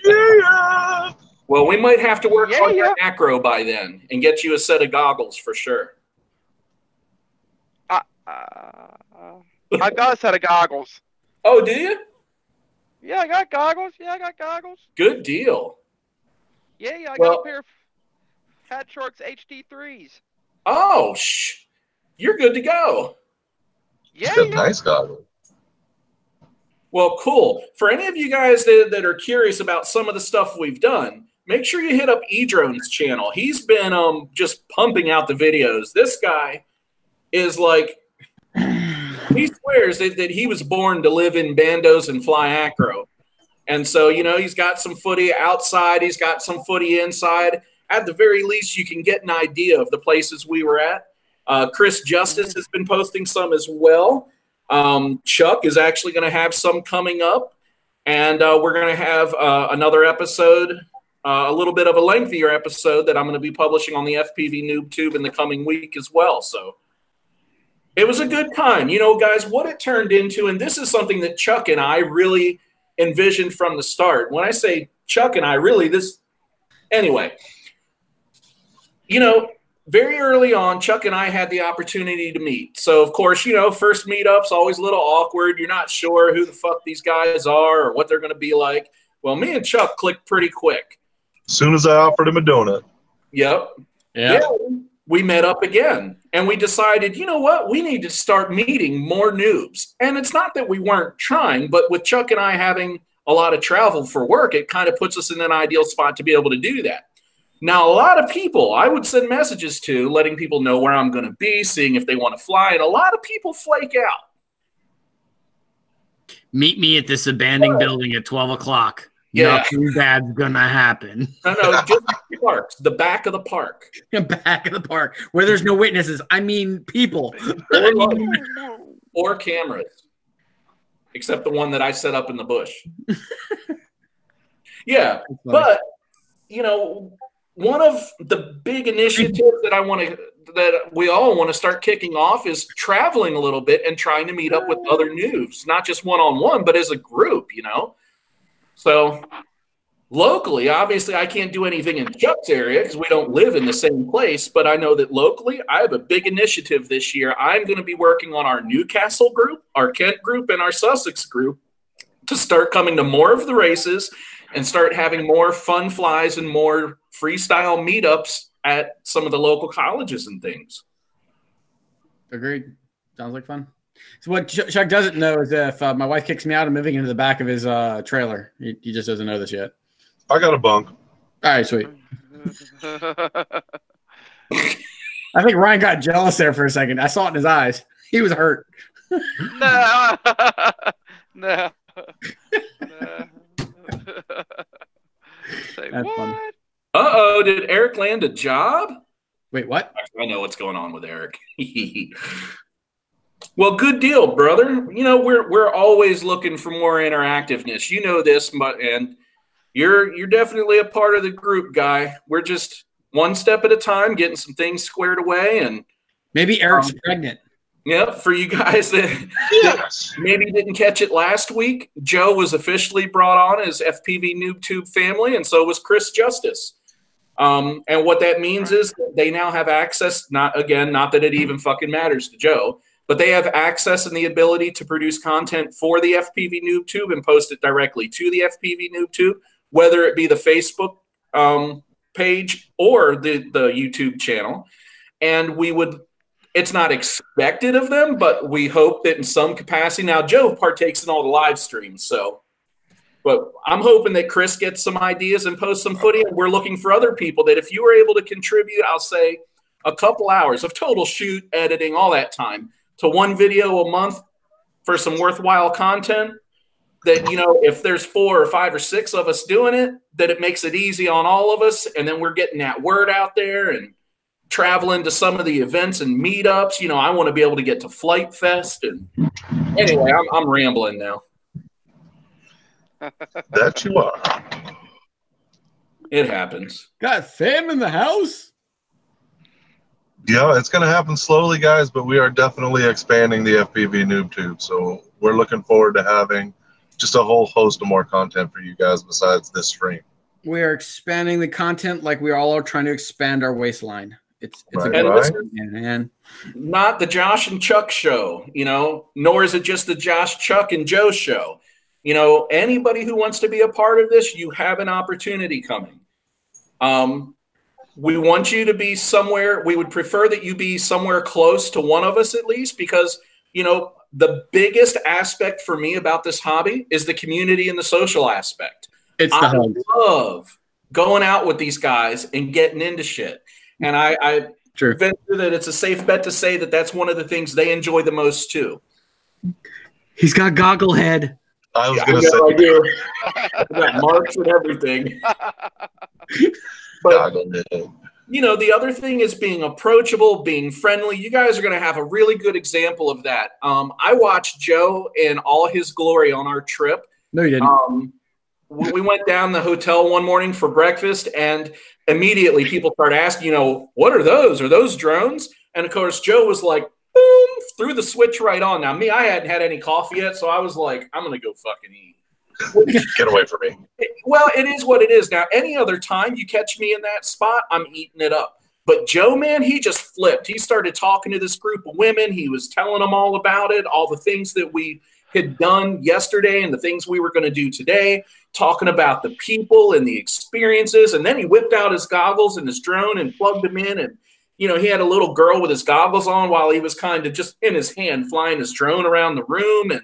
Yeah. Well, we might have to work on Yeah. your acro by then and get you a set of goggles for sure. I got a set of goggles. Oh, do you? Yeah, I got goggles. Good deal. Yeah, I got a pair of Fat Sharks HD3s. Oh, you're good to go. Yeah. Nice goggles. Well, cool. For any of you guys that are curious about some of the stuff we've done, make sure you hit up E-Drone's channel. He's been just pumping out the videos. This guy is like, he swears that he was born to live in bandos and fly acro. And so, he's got some footy outside. He's got some footy inside. At the very least, you can get an idea of the places we were at. Chris Justice has been posting some as well. Chuck is actually going to have some coming up, and we're going to have another episode, a little bit of a lengthier episode that I'm going to be publishing on the FPVNoobTube in the coming week as well. So it was a good time. Guys, what it turned into, and this is something that Chuck and I really envisioned from the start. When I say Chuck and I, anyway, very early on, Chuck and I had the opportunity to meet. So, of course, first meetup's always a little awkward. You're not sure who the fuck these guys are or what they're going to be like. Well, me and Chuck clicked pretty quick. As soon as I offered him a donut. Yep. Yeah. We met up again, and we decided, you know what? We need to start meeting more noobs. And it's not that we weren't trying, but with Chuck and I having a lot of travel for work, it kind of puts us in an ideal spot to be able to do that. Now, a lot of people I would send messages to, letting people know where I'm going to be, seeing if they want to fly, and a lot of people flake out. Meet me at this abandoned building at 12 o'clock. Yeah. Nothing bad's gonna happen. No, just the parks, the back of the park. Back of the park where there's no witnesses. I mean, people or cameras, except the one that I set up in the bush. Yeah, but one of the big initiatives that we all want to start kicking off is traveling a little bit and trying to meet up with other noobs, not just one-on-one, but as a group. So locally, obviously, I can't do anything in Chuck's area because we don't live in the same place. But I know that locally, I have a big initiative this year. I'm going to be working on our Newcastle group, our Kent group, and our Sussex group to start coming to more of the races and start having more fun flies and more freestyle meetups at some of the local colleges and things. Agreed. Sounds like fun. So what Chuck doesn't know is if my wife kicks me out, I'm moving into the back of his trailer. He just doesn't know this yet. I got a bunk. All right, sweet. I think Ryan got jealous there for a second. I saw it in his eyes. He was hurt. No. Say That's what? funny. Uh-oh, did Eric land a job? Wait, what? I know what's going on with Eric. Well, good deal, brother. We're always looking for more interactiveness. You know this, and you're definitely a part of the group, guy. We're just one step at a time, getting some things squared away, and maybe Eric's pregnant. Yeah, for you guys that maybe didn't catch it last week, Joe was officially brought on as FPVNoobTube family, and so was Chris Justice. And what that means is they now have access, not that it even fucking matters to Joe, but they have access and the ability to produce content for the FPVNoobTube and post it directly to the FPVNoobTube, whether it be the Facebook page or the YouTube channel. And it's not expected of them, but we hope that in some capacity. Now, Joe partakes in all the live streams, but I'm hoping that Chris gets some ideas and posts some footage. And we're looking for other people that if you were able to contribute, I'll say a couple hours of total shoot, editing, all that time to one video a month for some worthwhile content, that, if there's 4 or 5 or 6 of us doing it, that it makes it easy on all of us. And then we're getting that word out there and traveling to some of the events and meetups. I want to be able to get to Flight Fest. And anyway, I'm rambling now. That you are. It happens. Got Sam in the house? Yeah, it's going to happen slowly, guys, but we are definitely expanding the FPVNoobTube. So we're looking forward to having just a whole host of more content for you guys besides this stream. We are expanding the content like we all are trying to expand our waistline. It's Right, a good right. man. Not the Josh and Chuck show, nor is it just the Josh, Chuck, and Joe show. Anybody who wants to be a part of this, you have an opportunity coming. We want you to be somewhere. We would prefer that you be somewhere close to one of us at least, because, the biggest aspect for me about this hobby is the community and the social aspect. I love going out with these guys and getting into shit. And I venture that it's a safe bet to say that that's one of the things they enjoy the most too. He's got goggle head. I was going to say. I do. I've got marks and everything. But, the other thing is being approachable, being friendly. You guys are going to have a really good example of that. I watched Joe in all his glory on our trip. No, you didn't. We went down the hotel one morning for breakfast, and immediately people start asking, what are those? Are those drones? And of course, Joe was like, boom, threw the switch right on. Now, me, I hadn't had any coffee yet, so I was like, I'm going to go fucking eat. Get away from me. Well, it is what it is. Now, any other time you catch me in that spot, I'm eating it up. But Joe, man, he just flipped. He started talking to this group of women. He was telling them all about it, all the things that we had done yesterday and the things we were going to do today, talking about the people and the experiences. And then he whipped out his goggles and his drone and plugged them in. And, he had a little girl with his goggles on while he was kind of just in his hand flying his drone around the room. And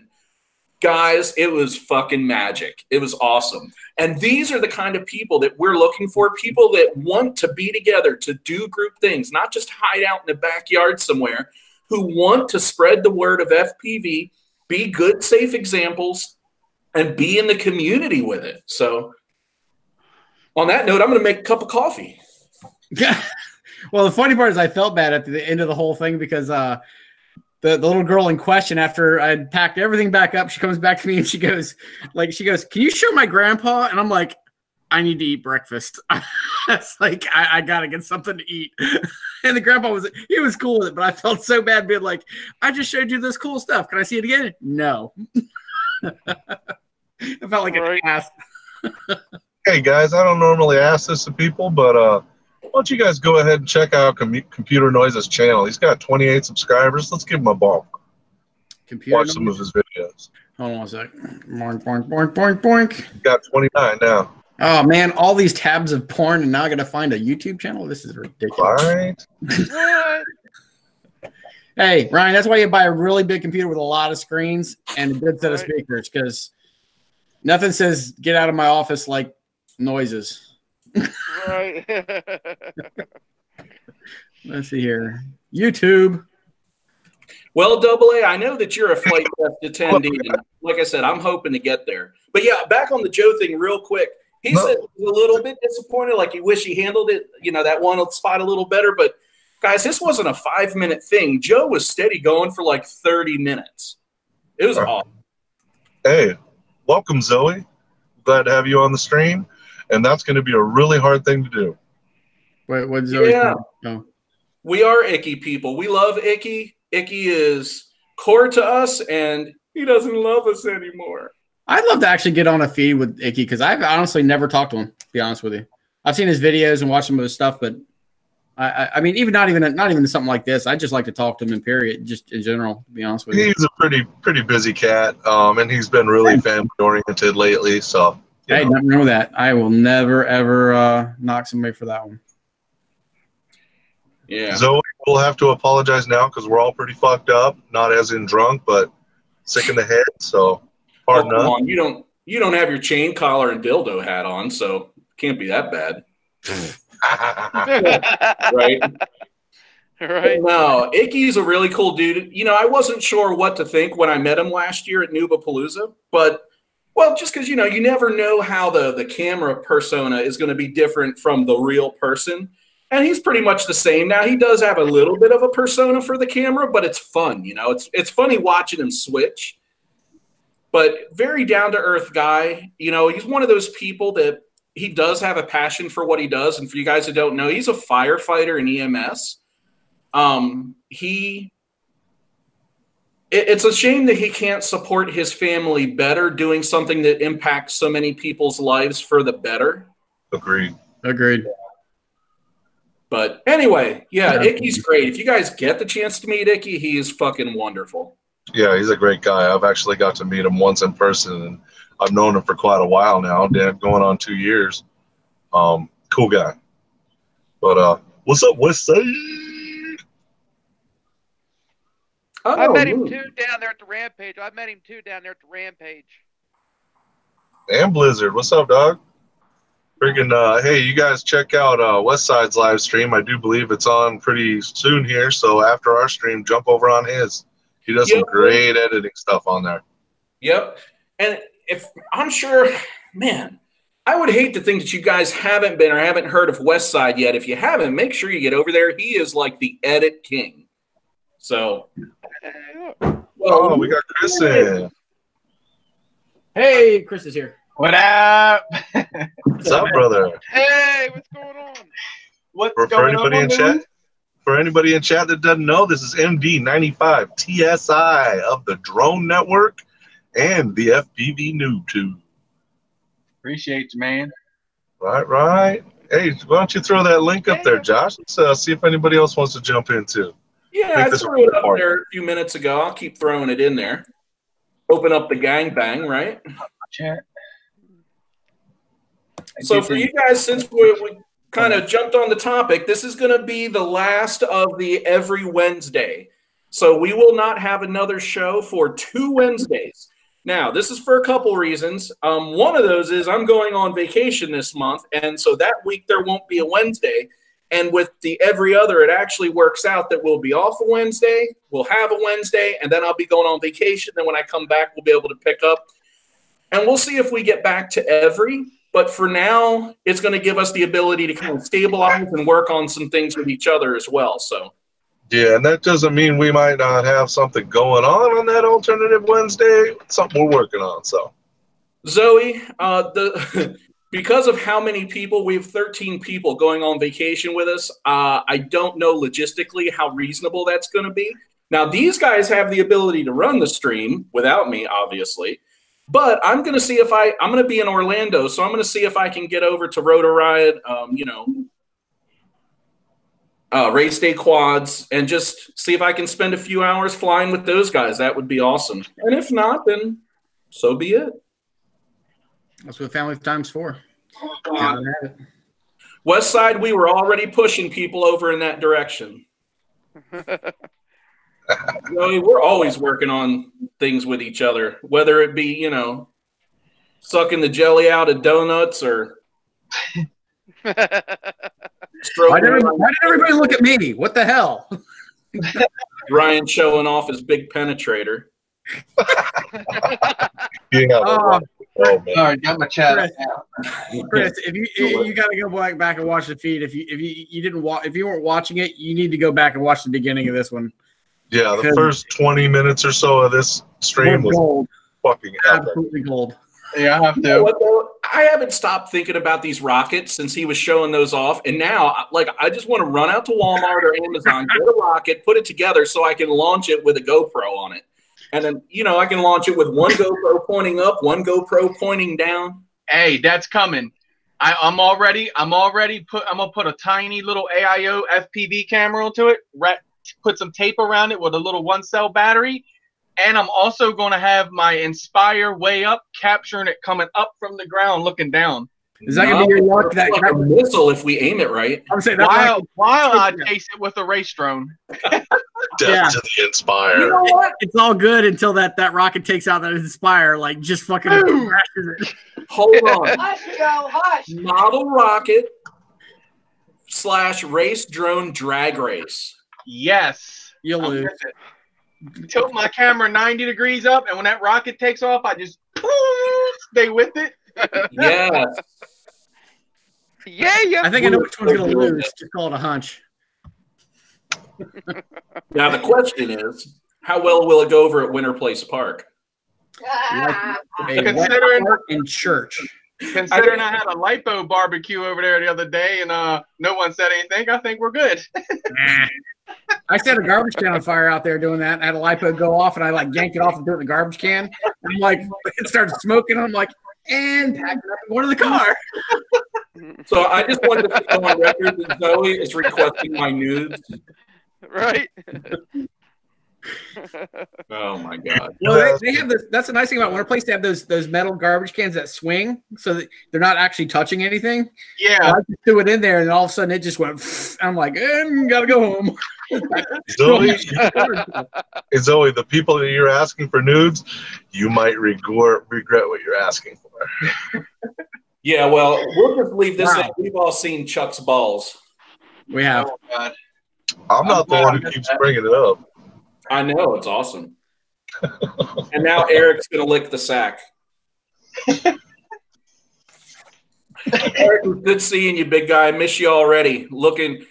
guys, it was fucking magic. It was awesome. And these are the kind of people that we're looking for, people that want to be together, to do group things, not just hide out in the backyard somewhere, who want to spread the word of FPV, be good, safe examples, and be in the community with it. So On that note, I'm going to make a cup of coffee. Yeah. Well, the funny part is I felt bad at the end of the whole thing because the little girl in question, after I'd packed everything back up, she comes back to me and she goes, "Can you show my grandpa?" And I'm like, "I need to eat breakfast." It's like, I got to get something to eat. And the grandpa he was cool with it, but I felt so bad being like, "I just showed you this cool stuff. Can I see it again?" No. I felt like an ass. Hey guys, I don't normally ask this to people, but why don't you guys go ahead and check out Computer Noise's channel? He's got 28 subscribers. Let's give him a bump. Watch some of his videos. Hold on a sec. Boink, boink, boink, boink, boink. He's got 29 now. Oh man, all these tabs of porn, and now I got to find a YouTube channel. This is ridiculous. Right? What? Hey, Ryan, that's why you buy a really big computer with a lot of screens and a good set of speakers, because nothing says "get out of my office" like noises. Right. Let's see here. YouTube. Well, AA, I know that you're a flight test attendee. And like I said, I'm hoping to get there. But yeah, back on the Joe thing real quick. He said he was a little bit disappointed, like he wished he handled it, that one spot a little better. But guys, this wasn't a 5-minute thing. Joe was steady going for like 30 minutes. It was awesome. Hey, welcome, Zoe. Glad to have you on the stream. And that's going to be a really hard thing to do. What Zoe? Yeah. Oh. We are Icky people. We love Icky. Icky is core to us, and he doesn't love us anymore. I'd love to actually get on a feed with Icky because I've honestly never talked to him, to be honest with you. I've seen his videos and watched some of his stuff, but I mean, not even something like this. I just like to talk to him in period, just in general, to be honest with you. He's a pretty busy cat, and he's been really family oriented lately. So hey, nothing wrong with that. I will never ever knock somebody for that one. Yeah. Zoe, we'll have to apologize now because we're all pretty fucked up. Not as in drunk, but sick in the head. So pardon us. You don't have your chain collar and dildo hat on, so it can't be that bad. Right? Right. No, Icky's a really cool dude. I wasn't sure what to think when I met him last year at Noobapalooza, but just because you never know how the camera persona is going to be different from the real person. And he's pretty much the same. Now, he does have a little bit of a persona for the camera, but it's fun, It's funny watching him switch. But very down-to-earth guy. He's one of those people that he does have a passion for what he does. And for you guys that don't know, he's a firefighter in EMS. It's a shame that he can't support his family better doing something that impacts so many people's lives for the better. Agreed. But anyway, yeah, Icky's great. If you guys get the chance to meet Icky, he is fucking wonderful. Yeah, he's a great guy. I've actually got to meet him once in person, and I've known him for quite a while now. Going on 2 years. Cool guy. But what's up, Westside? I met him too down there at the Rampage. And Blizzard. What's up, dog? Freaking, hey, you guys check out Westside's live stream. I do believe it's on pretty soon here. So after our stream, jump over on his. He does some great editing stuff on there. Yep. And if I'm sure, man, I would hate to think that you guys haven't been or haven't heard of Westside yet. If you haven't, make sure you get over there. He is like the edit king. So, we got Chris in. Hey, Chris is here. What up? What's up, brother? Hey, what's going on? For anybody in chat that doesn't know, this is MD95 TSI of the Drone Network and the FPVNoobTube. Appreciate you, man. Right. Hey, why don't you throw that link up there, Josh? Let's see if anybody else wants to jump in too. Yeah, I threw it up there a few minutes ago. I'll keep throwing it in there. Open up the gangbang, right? Chat. So for you guys, since we kind of jumped on the topic, this is going to be the last of the every Wednesday. So we will not have another show for 2 Wednesdays. Now, this is for a couple reasons. One of those is I'm going on vacation this month, and so that week there won't be a Wednesday. And with the every other, it actually works out that we'll be off a Wednesday, we'll have a Wednesday, and then I'll be going on vacation. Then when I come back, we'll be able to pick up. And we'll see if we get back to every. But for now, it's going to give us the ability to kind of stabilize and work on some things with each other as well. So, yeah, and that doesn't mean we might not have something going on that alternative Wednesday. It's something we're working on. So, Zoe, because of how many people, we have 13 people going on vacation with us. I don't know logistically how reasonable that's going to be. Now, these guys have the ability to run the stream without me, obviously. But I'm going to see if I'm going to be in Orlando, so I'm going to see if I can get over to Rotor Riot, Race Day Quads, and just see if I can spend a few hours flying with those guys. That would be awesome. And if not, then so be it. That's what family time's for. West Side, we were already pushing people over in that direction. We're always working on things with each other, whether it be, sucking the jelly out of donuts or why did everybody look at me? What the hell? Ryan showing off his big penetrator. yeah. Sorry, got my chat out. Chris, if you got to go back and watch the feed. If you weren't watching it, you need to go back and watch the beginning of this one. Yeah, the first 20 minutes or so of this stream was gold. Fucking epic. Absolutely gold. Yeah, I have to. You know what, though? I haven't stopped thinking about these rockets since he was showing those off, and now, I just want to run out to Walmart or Amazon, get a rocket, put it together so I can launch it with a GoPro on it, and then I can launch it with one GoPro pointing up, one GoPro pointing down. Hey, that's coming. I'm gonna put a tiny little AIO FPV camera onto it. Put some tape around it with a little 1-cell battery, and I'm also going to have my Inspire way up, capturing it coming up from the ground, looking down. Is that going to be your luck? That like a missile if we aim it right. I'm saying while I chase it with a race drone. Death to the Inspire. You know what? It's all good until that rocket takes out that Inspire, just fucking crashes it. Hold on. Hush. Model rocket / race drone drag race. Yes. You'll lose. Tilt my camera 90 degrees up, and when that rocket takes off, I just stay with it. Yes. Yeah. I think I know which one's going to lose. Just call it a hunch. Now, the question is, how well will it go over at Winter Place Park? Considering in church. Considering I had a lipo barbecue over there the other day, and no one said anything, I think we're good. I set a garbage can on fire out there doing that. And I had a lipo go off, and I yanked it off and threw it in the garbage can. And it started smoking. And I'm and packed it up and went to the car. So I just wanted to put on record that Zoe is requesting my nudes. Right. Oh my God. Well, they have this. That's the nice thing about Winter Place. They have those metal garbage cans that swing, so that they're not actually touching anything. Yeah. So I just threw it in there, and all of a sudden it just went. I'm gotta go home. Zoe, the people that you're asking for nudes, you might regret what you're asking for. Yeah, well, we'll just leave this. Wow. We've all seen Chuck's balls. We have. Oh, God. I'm not the one who keeps bringing it up. I know, it's awesome. And now Eric's going to lick the sack. Eric, good seeing you, big guy. Miss you already. Looking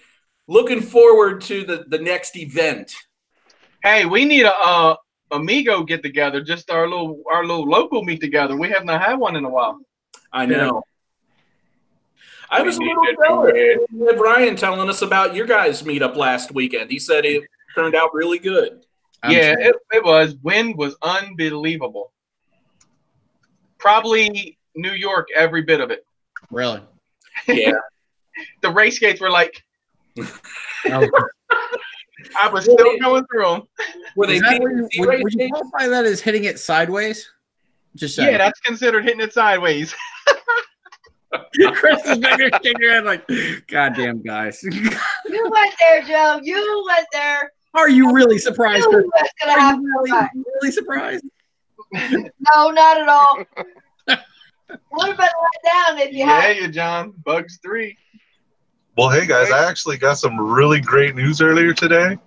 forward to the next event. Hey, we need a Amigo get together, just our little local meet together. We have not had one in a while. I know. I was a little jealous with Ryan telling us about your guys' meetup last weekend. He said it turned out really good. Yeah, it was. Wind was unbelievable. Probably New York, every bit of it. Really? Yeah. The race gates were like. I was still going through them. Would you qualify that as hitting it sideways? Just saying. Yeah, that's considered hitting it sideways. Chris is back there shaking your head like, goddamn guys. You went there, Joe. You went there. Are you really surprised? Are you really surprised? No, not at all. Would have been let down if you had. Yeah, John. Bugs 3. Well, hey guys, I actually got some really great news earlier today.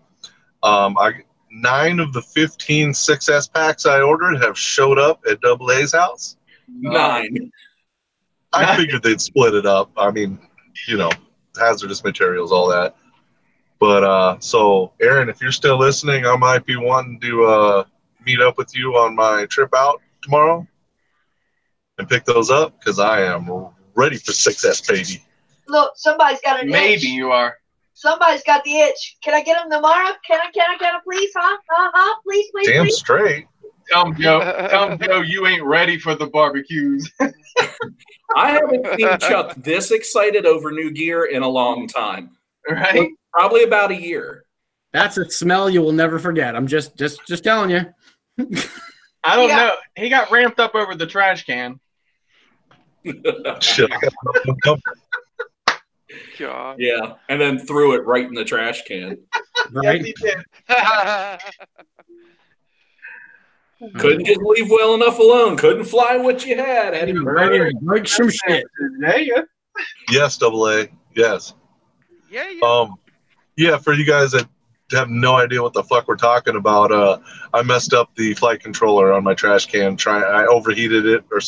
9 of the 15 6S packs I ordered have showed up at AA's house. 9. I figured they'd split it up. I mean, you know, hazardous materials, all that. But so, Aaron, if you're still listening, I might be wanting to meet up with you on my trip out tomorrow and pick those up because I am ready for 6S, baby. Look, somebody's got an Maybe itch. you are. Somebody's got the itch. Can I get them tomorrow? Can I, please? Huh? Please, please, Damn please. straight. Tell him, Joe, you ain't ready for the barbecues. I haven't seen Chuck this excited over new gear in a long time. Right? Probably about a year. That's a smell you will never forget. I'm just telling you. I don't know. He got ramped up over the trash can. Shit. God. Yeah, and then threw it right in the trash can. Right? Yes, he did. Couldn't just leave well enough alone. Couldn't fly what you had. Had to Ready to break some shit. Yeah. Yes, AA. Yes. Yeah. Yeah, for you guys that have no idea what the fuck we're talking about, I messed up the flight controller on my trash can. I overheated it or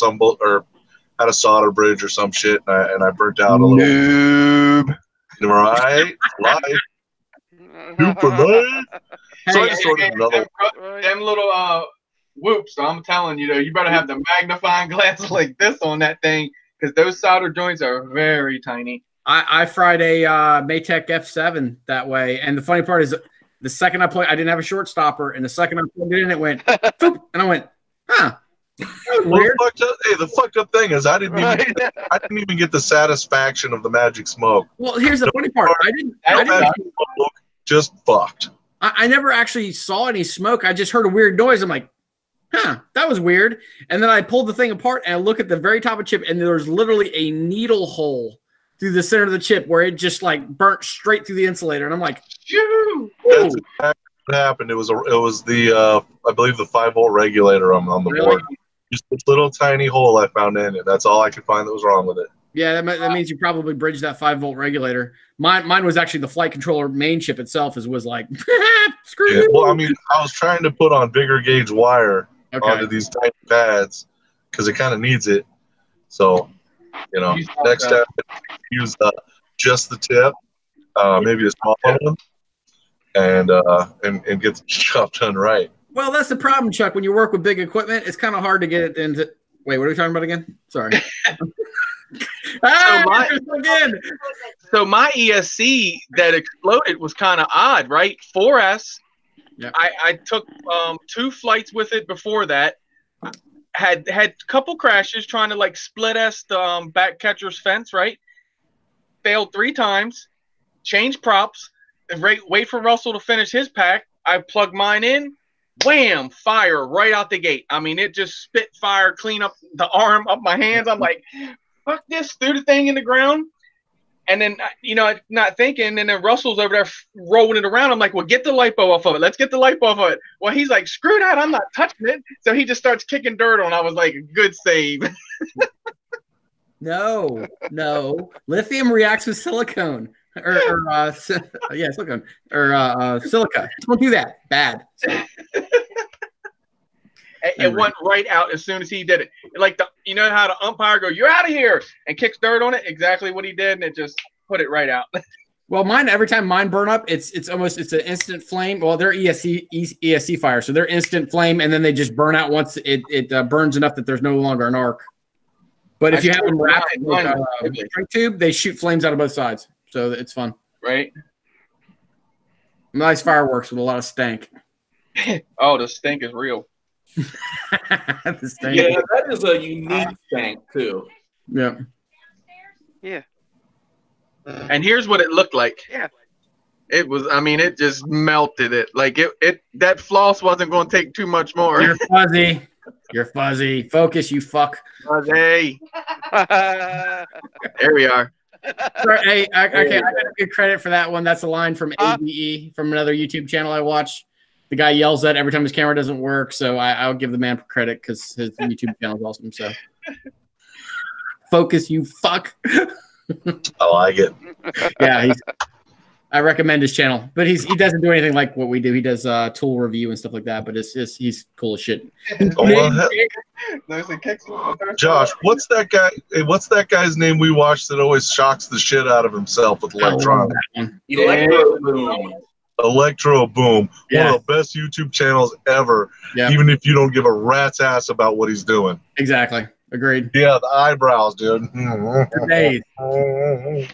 had a solder bridge or some shit, and I burnt out a little. Noob. Right? Life. Super life. So I just ordered another. Them little whoops. I'm telling you, though, you better have the magnifying glass like this on that thing because those solder joints are very tiny. I fried a Maytech F7 that way, and the funny part is, the second I didn't have a short stopper, and the second I plugged it in, it went, boop, and I went, huh. Weird. The fucked up thing is I didn't even get the satisfaction of the magic smoke. Well, here's the funny part. Just fucked. I never actually saw any smoke. I just heard a weird noise. I'm like, huh, that was weird. And then I pulled the thing apart and I look at the very top of the chip, and there's literally a needle hole through the center of the chip where it just like burnt straight through the insulator. And I'm like, Shoo! That's exactly what happened. It was the I believe the 5-volt regulator on the board. Just this little tiny hole I found in it. That's all I could find that was wrong with it. Yeah, that means you probably bridged that 5-volt regulator. Mine was actually the flight controller main chip itself. Was like, screw you. Well, I mean, I was trying to put on bigger gauge wire onto these tiny pads because it kind of needs it. So, next time use just the tip, maybe a small one, and get the job done right. Well, that's the problem, Chuck. When you work with big equipment, it's kind of hard to get it into. Wait, what are we talking about again? Sorry. So my ESC that exploded was kind of odd, right? 4S. Yep. I took 2 flights with it before that. Had a couple crashes trying to like split S the back catcher's fence, right? Failed 3 times. Changed props. Wait for Russell to finish his pack. I plugged mine in. Wham! Fire right out the gate. I mean, it just spit fire clean up the arm up my hands. I'm like, fuck this, threw the thing in the ground. And then, not thinking, and then Russell's over there rolling it around. I'm like, well, get the lipo off of it. Let's get the lipo off of it. Well, he's like, screw that, I'm not touching it. So he just starts kicking dirt on. I was like, good save. No. Lithium reacts with silicone. Silicone. Or silica. Don't do that. Bad. It went right out as soon as he did it. Like how the umpire go, you're out of here, and kicks dirt on it. Exactly what he did, and it just put it right out. Well, every time mine burn up, it's an instant flame. Well, they're ESC fire, so they're instant flame, and then they just burn out once it burns enough that there's no longer an arc. But if you have them wrapped in a shrink tube, they shoot flames out of both sides, so it's fun. Right. Nice fireworks with a lot of stank. Oh, the stink is real. The stank. Yeah, that is a unique stank too. Yeah. Yeah. And here's what it looked like. Yeah. It was, it just melted it. Like it that floss wasn't going to take too much more. You're fuzzy. Focus, you fuck. Fuzzy. There we are. Hey, I gotta give credit for that one. That's a line from ABE from another YouTube channel I watch. The guy yells at every time his camera doesn't work, so I'll give the man credit because his YouTube channel is awesome. So, focus, you fuck. I like it. Yeah, I recommend his channel, but he doesn't do anything like what we do. He does tool review and stuff like that. But he's cool as shit. Josh, what's that guy? What's that guy's name we watched that always shocks the shit out of himself with electronics? Electro Boom. Electro Boom, Yeah. one of the best YouTube channels ever. Yeah. Even if you don't give a rat's ass about what he's doing. Exactly. Agreed. Yeah, the eyebrows, dude. For days. Yeah,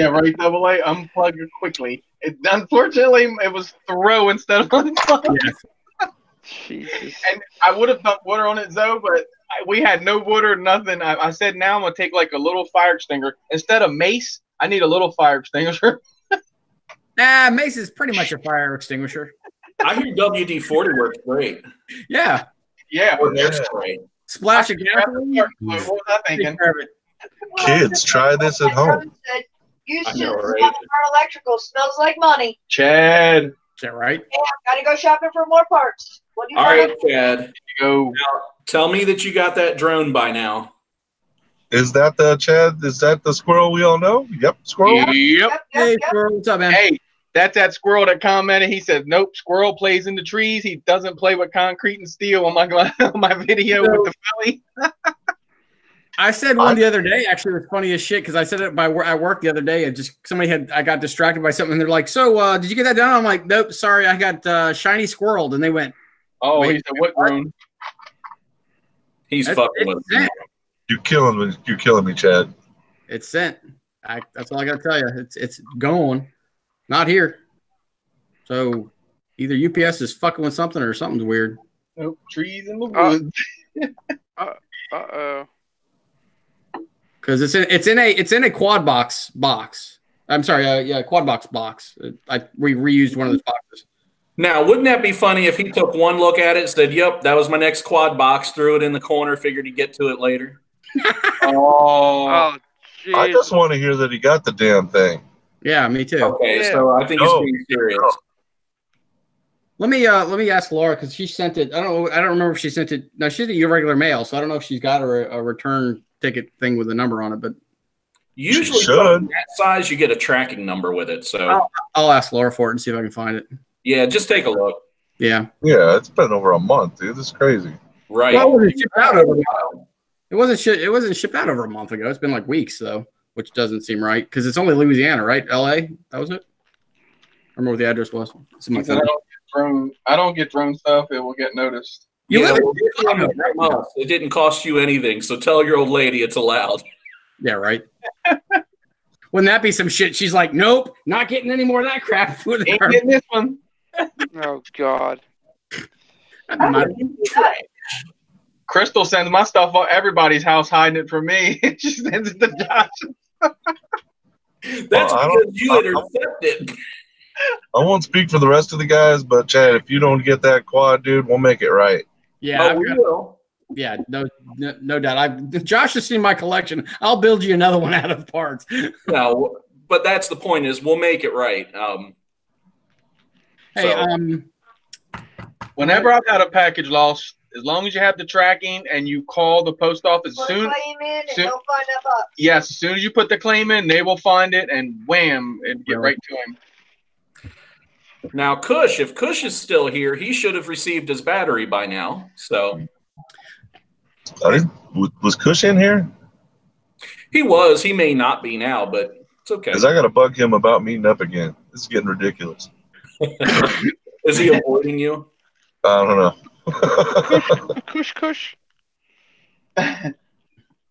right, double A. Unplug it quickly. Unfortunately, it was throw instead of unplug. Yes. Jesus. And I would have dumped water on it, Zoe, but we had no water, nothing. I said, now I'm going to take like a little fire extinguisher. Instead of mace, I need a little fire extinguisher. Nah, mace is pretty much a fire extinguisher. I hear WD-40 works great. Yeah. Yeah. Or hair spray. Splash of gasoline. What was I thinking? Kids, try this at home. You I should know, right? electrical. Smells like money. Chad. Is that right? Yeah, gotta go shopping for more parts. What do you All want? right, Chad. Go. Now, tell me that you got that drone by now. Is that the Chad? Is that the squirrel we all know? Yep, squirrel. Yep. Yep, Hey, yep, yep. squirrel, what's up, man? Hey, that's that squirrel that commented. He said, "Nope, squirrel plays in the trees. He doesn't play with concrete and steel." On my video with the Philly. I said one the other day. Actually, it was funny as shit because I said it at work the other day. And just I got distracted by something. And they're like, "So, did you get that done?" I'm like, "Nope, sorry, I got shiny squirreled." And they went, Oh, Wait, he said, "What drone?" He's That's- fucking with it's me. You're killing me, Chad. "It's sent." That's all I got to tell you. It's going, not here. So either UPS is fucking with something or something's weird. Nope, trees in the woods. Uh-oh. Because it's in a quad box. I'm sorry, quad box. We reused one of those boxes. Now, wouldn't that be funny if he took one look at it, said, "Yep, that was my next quad box," threw it in the corner, figured he'd get to it later? Oh, Oh, jeez. I just want to hear that he got the damn thing. Yeah, me too. Okay, Yeah. so I think he's No. being serious. Let me ask Laura because she sent it. I don't remember if she sent it. No, she sent it your regular mail, so I don't know if she's got a return ticket thing with a number on it. But Usually, should. something that size, you get a tracking number with it. So, I'll ask Laura for it and see if I can find it. yeah, just take a look. Yeah. Yeah, it's been over a month, dude. This is crazy. Right. Well, it wasn't shipped out It wasn't shipped out over a month ago. It's been like weeks though, which doesn't seem right because it's only Louisiana, right? LA. That was it. I remember what the address was. he said, I don't get drone stuff. It will get noticed. You Yeah, live well, in it didn't cost you anything, so tell your old lady it's allowed. Yeah, right. Wouldn't that be some shit? She's like, nope, not getting any more of that crap. Ain't getting this one. Oh, God. Crystal sends my stuff on everybody's house, hiding it from me. She sends it to Josh. That's I because don't- you intercepted. I won't speak for the rest of the guys, but Chad, if you don't get that quad, dude, we'll make it right. Yeah, Oh, I've we got- will. yeah, no doubt. Josh has seen my collection. I'll build you another one out of parts. No, but that's the point is we'll make it right. Hey, So- Whenever I've had a package lost, as long as you have the tracking and you call the post office Put a soon, claim in and soon- they'll find that box. yes, as soon as you put the claim in, they will find it and wham, and get right to him. Now, Kush, if Kush is still here, he should have received his battery by now. So Was Kush in here? he was. He may not be now, but it's okay. Because I got to bug him about meeting up again. This is getting ridiculous. Is he avoiding you? I don't know. Kush.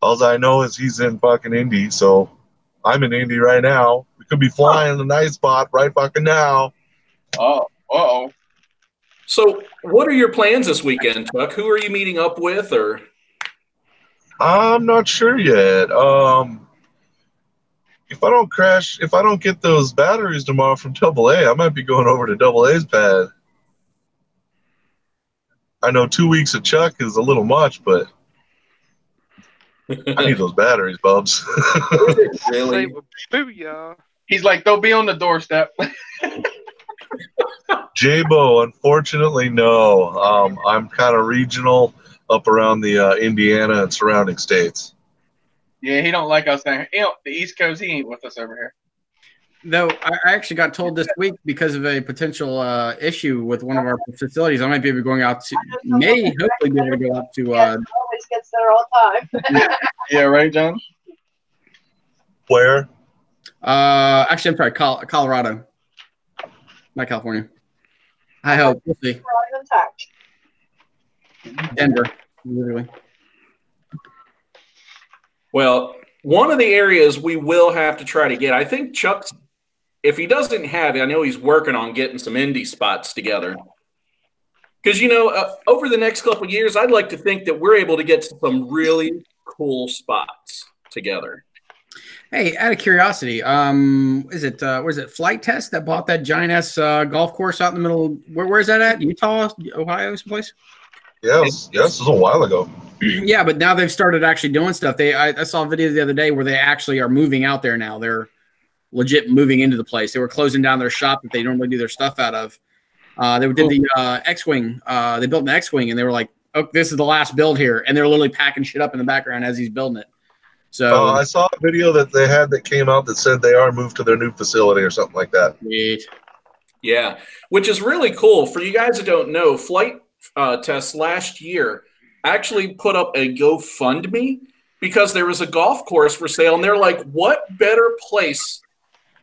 All I know is he's in fucking Indy, so I'm in Indy right now. We could be flying in a nice spot right fucking now. Oh, uh-oh. So, what are your plans this weekend, Chuck? Who are you meeting up with, or? I'm not sure yet. If I don't get those batteries tomorrow from AA, I might be going over to AA's pad. I know 2 weeks of Chuck is a little much, but I need those batteries, Bubs. Really? Say booyah. He's like, they'll be on the doorstep. J-Bo, unfortunately, no. I'm kind of regional up around the Indiana and surrounding states. Yeah, he don't like us there. You know, the East Coast, he ain't with us over here. Though I actually got told this week because of a potential issue with one of our facilities, I might be able to going out to hopefully be able to go out to. Always gets there all the time. Yeah, right, John. Where? Actually, I'm sorry, Colorado, not California. I hope we'll see. Denver, literally. Well, one of the areas we will have to try to get, I think Chuck's, if he doesn't have it, I know he's working on getting some indie spots together. Because, you know, over the next couple of years, I'd like to think that we're able to get some really cool spots together. Hey, out of curiosity, was it Flight Test that bought that giant ass golf course out in the middle? Where's that at? Utah, Ohio, someplace? Yes, this was a while ago. Yeah, but now they've started actually doing stuff. I saw a video the other day where they actually are moving out there now. They're legit moving into the place. They were closing down their shop that they normally do their stuff out of. They did the X-Wing. They built an X-Wing, and they were like, oh, this is the last build here. And they're literally packing shit up in the background as he's building it. So I saw a video that they had that came out that said they are moved to their new facility or something like that. Sweet. Yeah, which is really cool. For you guys that don't know, Flight Test last year actually put up a GoFundMe because there was a golf course for sale, and they're like, what better place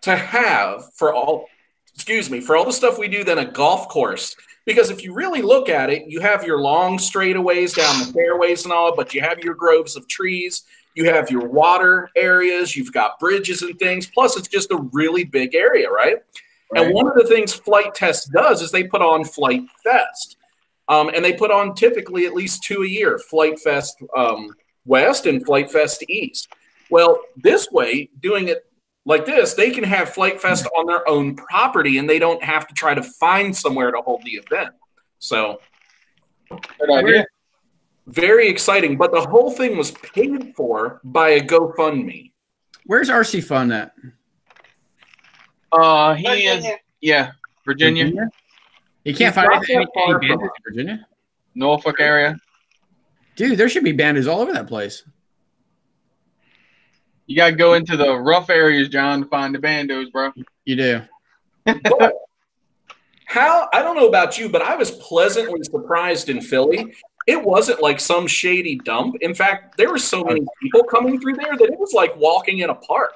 to have for all the stuff we do than a golf course? Because if you really look at it, you have your long straightaways down the fairways and all, but you have your groves of trees, you have your water areas, you've got bridges and things, plus it's just a really big area, right? And one of the things Flight Test does is they put on Flight Fest. And they put on typically at least 2 a year, Flight Fest West and Flight Fest East. Well, this way, doing it like this, they can have Flight Fest on their own property, and they don't have to try to find somewhere to hold the event. So, good idea. Very exciting. But the whole thing was paid for by a GoFundMe. Where's RC Fun at? He is, yeah, Virginia. You can't find any bandits in Virginia? Norfolk area. Dude, there should be bandits all over that place. You got to go into the rough areas, John, to find the bandos, bro. You do. But I don't know about you, but I was pleasantly surprised in Philly. It wasn't like some shady dump. In fact, there were so many people coming through there that it was like walking in a park.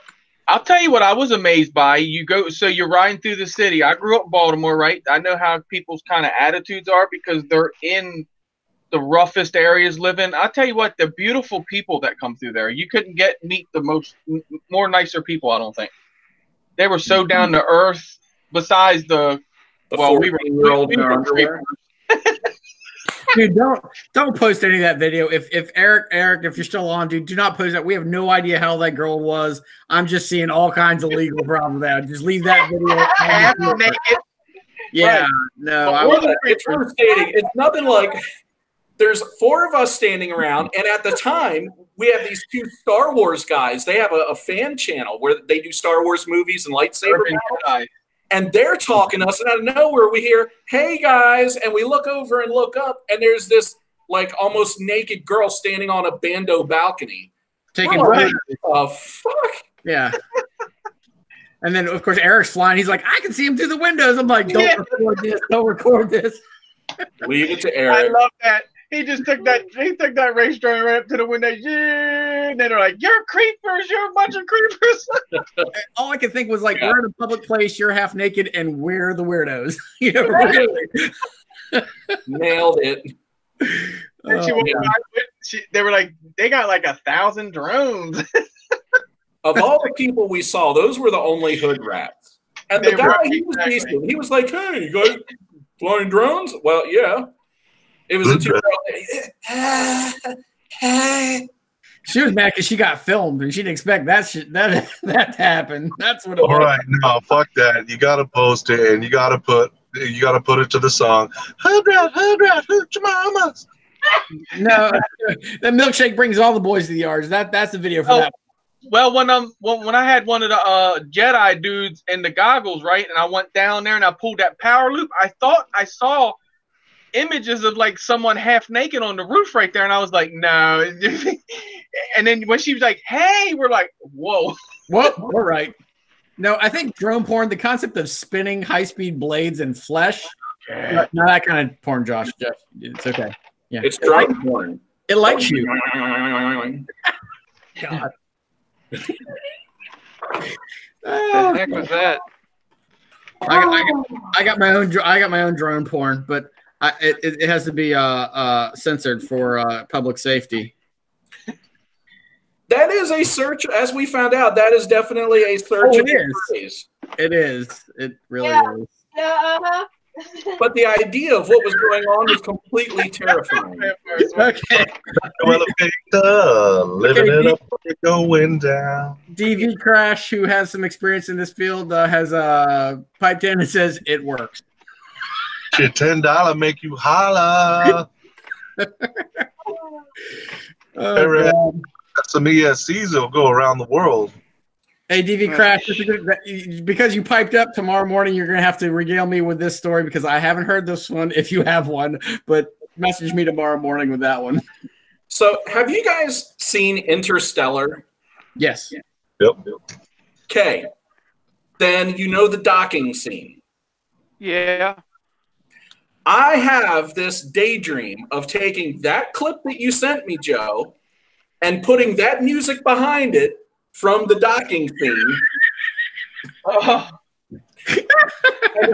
I'll tell you what I was amazed by. You're riding through the city. I grew up in Baltimore, right? I know how people's kind of attitudes are because they're in the roughest areas living. I'll tell you what, the beautiful people that come through there. You couldn't meet the more nicer people, I don't think. They were so down to earth. Besides we were Dude, don't post any of that video. If Eric, if you're still on, dude, do not post that. We have no idea how that girl was. I'm just seeing all kinds of legal problems there. Just leave that video. Yeah, right. No. It's worth stating. It's nothing like there's 4 of us standing around, and at the time, we have these 2 Star Wars guys. They have a fan channel where they do Star Wars movies and lightsaber battles. And they're talking to us, and out of nowhere we hear, "Hey guys," and we look over and look up, and there's this like almost naked girl standing on a bando balcony. Taking like, fuck. Yeah. And then of course Eric's flying. He's like, I can see him through the windows. I'm like, don't record this. Don't record this. Leave it to Eric. I love that. He just took that. He took that race drone right up to the window. Yeah, and they're like, "You're creepers. You're a bunch of creepers." All I could think was like, we're in a public place. You're half naked, and we're the weirdos. You know, nailed it. They were like, they got like 1,000 drones. Of all the people we saw, those were the only hood rats. And the guy, he was decent. He was like, "Hey, you guys flying drones?" Well, yeah. It was a 2-year-old. She was mad because she got filmed and she didn't expect that to happen. That's what it was. All right, no, fuck that. You gotta post it and you gotta put it to the song. Hood rat, hood your mamas. No, that milkshake brings all the boys to the yards. That's the video for that. Well, when I had one of the Jedi dudes in the goggles, right, and I went down there and I pulled that power loop, I thought I saw images of like someone half naked on the roof right there, and I was like, no. And then when she was like, "Hey," we're like, "Whoa, what? All right." No, I think drone porn, the concept of spinning high-speed blades and flesh, not that kind of porn, Josh. Jeff, it's okay. Yeah, It's drone porn. It likes you. God. The heck was that? I got my own drone porn, but it has to be censored for public safety. That is a search, as we found out. That is definitely a search. Oh, it is. It is. It really is. Yeah. But the idea of what was going on was completely terrifying. Okay. Living it up, going down. DV Crash, who has some experience in this field, has piped in and says it works. Shit, $10 make you holla. Some ESCs will go around the world. Hey, DV Crash, because you piped up tomorrow morning, you're going to have to regale me with this story because I haven't heard this one, if you have one, but message me tomorrow morning with that one. So, have you guys seen Interstellar? Yes. Yep. Okay. Then you know the docking scene. Yeah. I have this daydream of taking that clip that you sent me, Joe, and putting that music behind it from the docking scene. And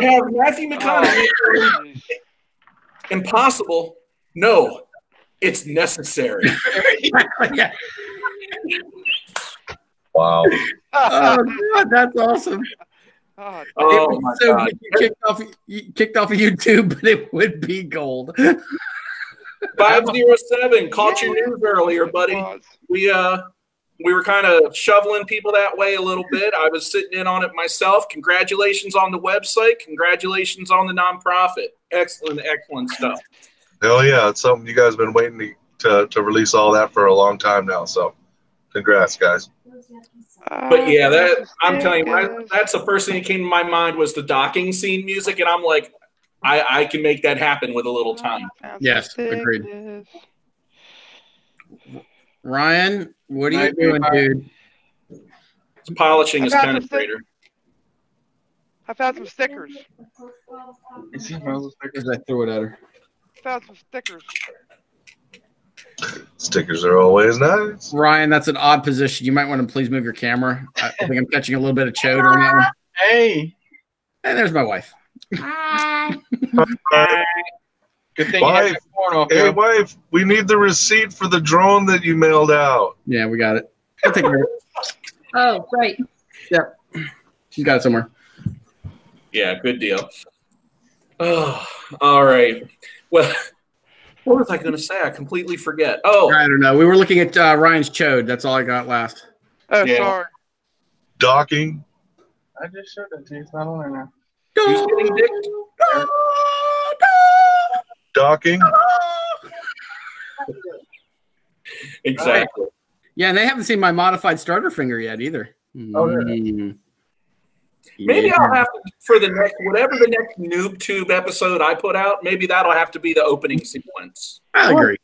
have Matthew McConaughey impossible. No, it's necessary. Yeah. Wow. Oh, God, that's awesome. Oh, my so God. kicked off of YouTube, but it would be gold. 507 caught your news earlier, buddy. We were kind of shoveling people that way a little bit. I was sitting in on it myself. Congratulations on the website. Congratulations on the nonprofit. Excellent stuff. Hell yeah, it's something you guys have been waiting to release all that for a long time now. So, congrats, guys. But yeah, that I'm telling you, that's the first thing that came to my mind was the docking scene music, and I'm like, I can make that happen with a little time. Yes, agreed. Ryan, what are you doing, dude? It's polishing his penetrator. I found some stickers. I threw it at her. I found some stickers. Stickers are always nice. Ryan, that's an odd position. You might want to please move your camera. I think I'm catching a little bit of chode on that one. Hey. And there's my wife. Good thing Wife, you had porn off, hey, yo. wife, we need the receipt for the drone that you mailed out. Yeah, we got it. I'll take care of it. Oh, right. Yep. She's got it somewhere. Yeah, good deal. Oh, all right. Well, what was I going to say? I completely forget. Oh, I don't know. We were looking at Ryan's chode. That's all I got last. Oh, Yeah. sorry. Docking. I just showed it to you. It's not on there now. who's getting dicked? Docking. Exactly. Yeah, and they haven't seen my modified starter finger yet either. Oh, yeah. Maybe I'll have to, for the next, whatever the next NoobTube episode I put out, maybe that'll have to be the opening sequence. I agree.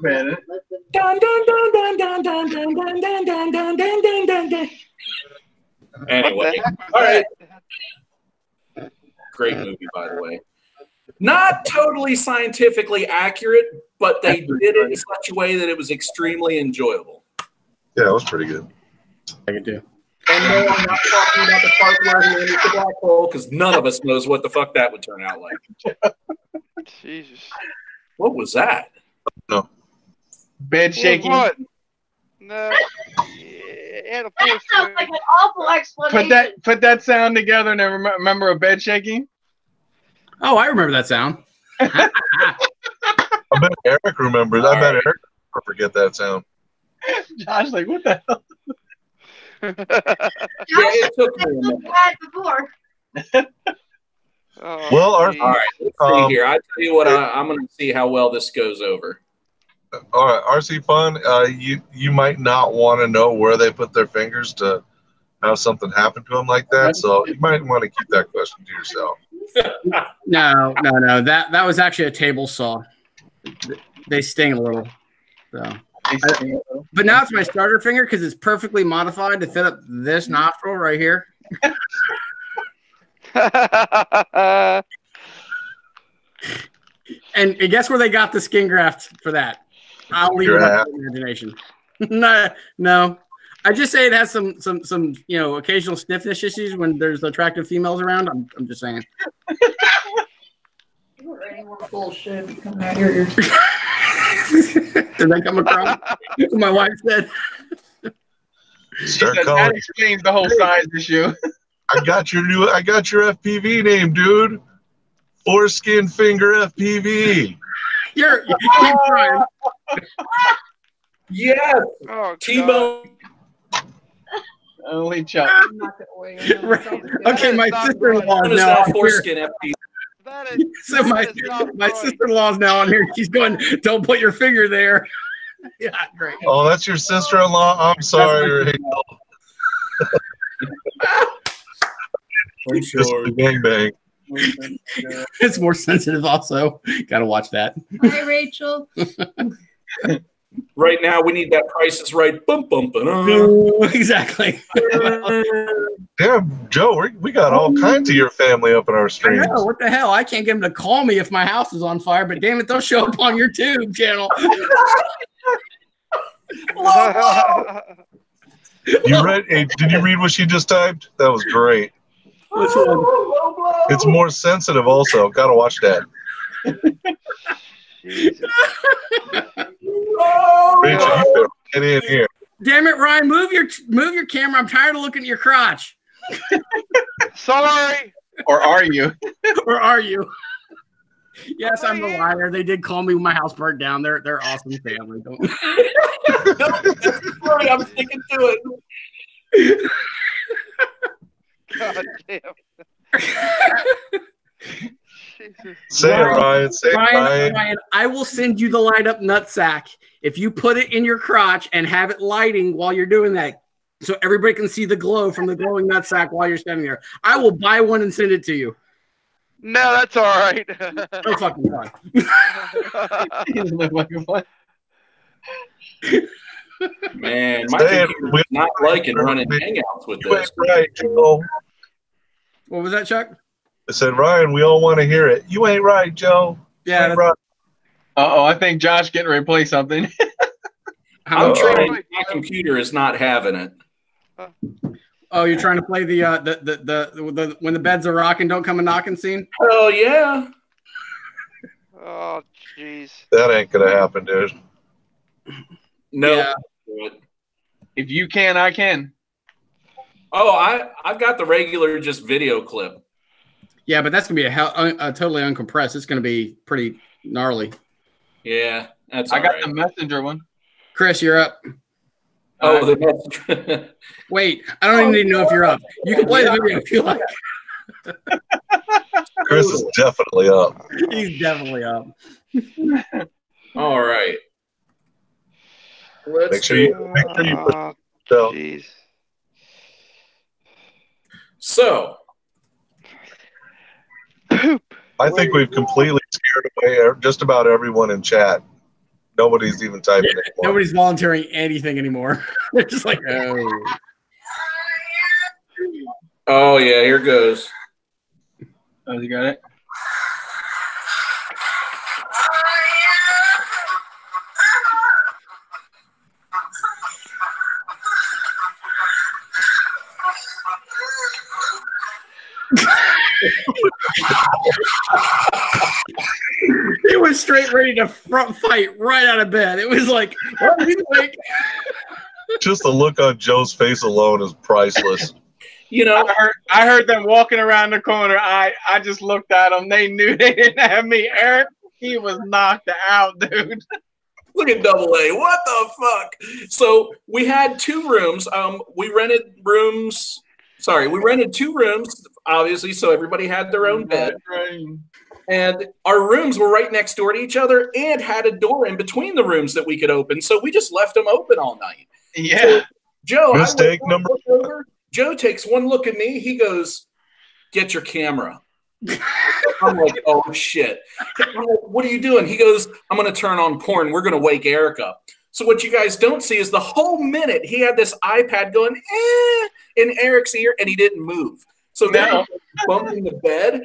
Dun, dun, dun, dun, dun, dun, dun, dun, dun, dun, dun, dun, dun, dun, dun. Anyway, all right. Great movie, by the way. Not totally scientifically accurate, but they did it in such a way that it was extremely enjoyable. Yeah, it was pretty good. I can do. And no, I'm not talking about the part where he enters the black hole, because none of us knows what the fuck that would turn out like. Jesus. What was that? No. Bed shaking. What? No. Yeah, the That force sounds like an awful explanation. Put that sound together and then remember a bed shaking. Oh, I remember that sound. I bet Eric remembers. I bet Eric will forget that sound. Josh, like, what the hell? Yeah, it took me a minute. Had before. Oh, Well, our- geez. All right, let's see here. I tell you what, I'm going to see how well this goes over. All right, RC Fun, you might not want to know where they put their fingers to have something happen to them like that, so you might want to keep that question to yourself. No. That was actually a table saw. They sting a little. So. But now it's my starter finger because it's perfectly modified to fit up this nostril right here, And guess where they got the skin graft for that? I'll leave it up to the imagination. No. I just say it has some occasional stiffness issues when there's attractive females around. I'm just saying. Any more bullshit coming out here? Did that come across? My wife said. That explains the whole size issue. I got your FPV name, dude. Foreskin Finger FPV. You're trying. Yes. Oh, T-Bone. Only Chuck. Okay, my sister-in-law is Is now now on here. foreskin FPV. That is, So my sister-in-law is now on here. She's going, "Don't put your finger there." Yeah, great. Oh, that's your sister-in-law? I'm sorry, Rachel. Just the gangbang. It's more sensitive also. Got to watch that. Hi, Rachel. Right now, we need that Price is Right. Bum, bum, ba-dum. Exactly. Damn, Joe, we got all kinds of your family up in our I streams. know, what the hell? I can't get them to call me if my house is on fire, but damn it, they'll show up on your tube channel. You read? Hey, did you read what she just typed? That was great. Which one? It's more sensitive also. Gotta watch that. Jesus. Rachel, you better get in here. Damn it, Ryan, move your camera. I'm tired of looking at your crotch. Sorry. Or are you? Or are you? Yes, I'm the liar. They did call me when my house burnt down. They're awesome family. Don't... Sorry, I'm sticking to it. God damn. Jesus. Say it, Ryan. Say it, Ryan. Ryan, I will send you the light up nutsack if you put it in your crotch and have it lighting while you're doing that, so everybody can see the glow from the glowing nutsack while you're standing there. I will buy one and send it to you. No, that's all right. No fucking fun. Man, my Say it. computer's not liking running hangouts with You this. ain't right, Joe. What was that, Chuck? I said, Ryan, we all want to hear it. You ain't right, Joe. Yeah. You ain't right. Uh-oh, I think Josh getting ready to play something. I'm Uh-oh. trying. My computer is not having it. Oh, you're trying to play the when the beds are rocking, don't come a knocking scene? Oh yeah. Oh, jeez. That ain't gonna happen, dude. No. Yeah. If you can, I can. Oh, I've got the regular just video clip. Yeah, but that's gonna be a totally uncompressed. It's gonna be pretty gnarly. Yeah, that's. I all got right. the messenger one. Chris, you're up. Oh, the Wait, I don't even need to know if you're up. You can play the video if you like. Chris is definitely up. He's definitely up. All right. Let's Make sure you put so. Jeez. So, I think we've completely scared away just about everyone in chat. Nobody's even typing anymore. Nobody's volunteering anything anymore. They're just like, oh. oh yeah, here goes. Oh, you got it? He was straight ready to front fight right out of bed. It was like, what do you think? Just the look on Joe's face alone is priceless. You know, I heard them walking around the corner. I just looked at them. They knew they didn't have me. Eric, he was knocked out, dude. look at Double A. What the fuck? So we had two rooms. We rented rooms. Sorry, we rented two rooms, obviously, so everybody had their own bed. And our rooms were right next door to each other and had a door in between the rooms that we could open. So we just left them open all night. Yeah. So, Joe, Mistake number over. Joe takes one look at me. He goes, "Get your camera." I'm like, "Oh shit!" I'm like, "What are you doing?" He goes, "I'm going to turn on porn. We're going to wake Eric up." So what you guys don't see is the whole minute he had this iPad going, in Eric's ear, and he didn't move. So then I bumped in the bed,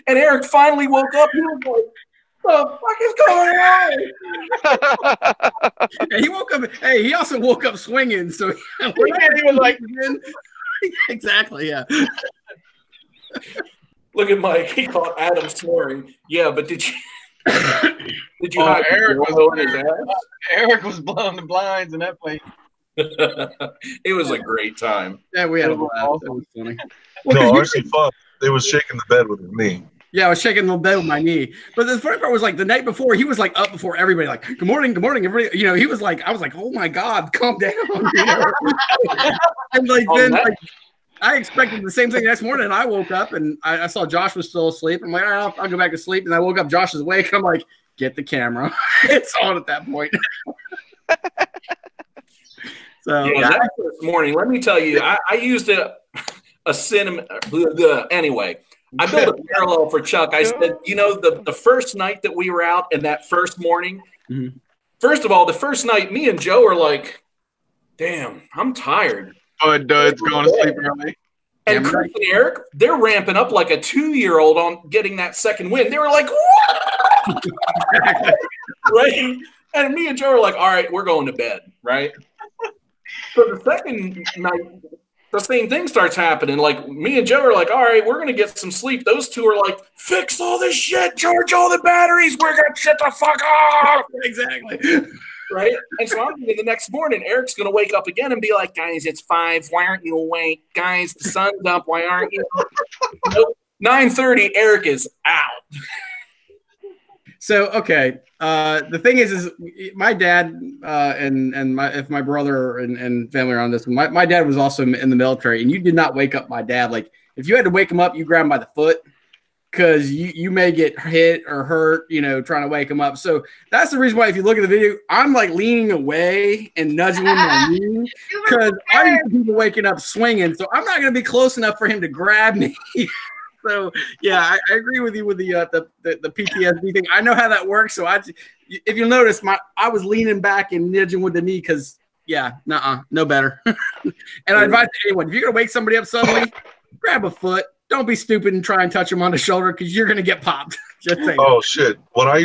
and Eric finally woke up. He was like, "What the fuck is going on?" And he woke up. Hey, he also woke up swinging. So We can't even like. exactly, yeah. Look at Mike. He caught Adam snoring. Yeah, but did you hide Eric on his ass? Eric was blowing the blinds in that place. It was a great time. Yeah, we had a laugh. That was funny. Well, No, 'cause actually, fun. They was shaking the bed with his knee. yeah, I was shaking the bed with my knee. But the funny part was like the night before, he was like up before everybody, like, good morning, everybody. You know, he was like, I was like, oh my God, calm down. You know? And like then like, I expected the same thing next morning. And I woke up and I saw Josh was still asleep. I'm like, all right, I'll go back to sleep. And I woke up, Josh is awake. I'm like, get the camera. It's on at that point. So Yeah, that first morning, let me tell you, I used a cinema. Anyway, I built a parallel for Chuck. I said, you know, the first night that we were out and that first morning, first of all, the first night, me and Joe were like, damn, I'm tired. Dude's going to sleep early. And Chris and Eric, they're ramping up like a 2-year-old on getting that second win. They were like, what? Right? And me and Joe were like, all right, we're going to bed, right? So the second night, the same thing starts happening. Like, me and Joe are like, all right, we're going to get some sleep. Those two are like, fix all this shit, charge all the batteries. We're going to shut the fuck up. exactly. Right? And so I'm thinking the next morning, Eric's going to wake up again and be like, guys, it's 5. Why aren't you awake? Guys, the sun's up. Why aren't you? Nope. 9:30, Eric is out. So, okay. The thing is my dad and my brother and family are on this one. My dad was also in the military, and you did not wake up my dad. Like, if you had to wake him up, you grab him by the foot because you may get hit or hurt, you know, trying to wake him up. So that's the reason why, if you look at the video, I'm like leaning away and nudging him my knee because I'm used to people waking up swinging. So I'm not going to be close enough for him to grab me. So yeah, I agree with you with the PTSD thing. I know how that works. So if you'll notice, I was leaning back and nudging with the knee because no better. And I advise anyone, if you're gonna wake somebody up suddenly, grab a foot. Don't be stupid and try and touch them on the shoulder because you're gonna get popped. Just saying. Oh shit! When I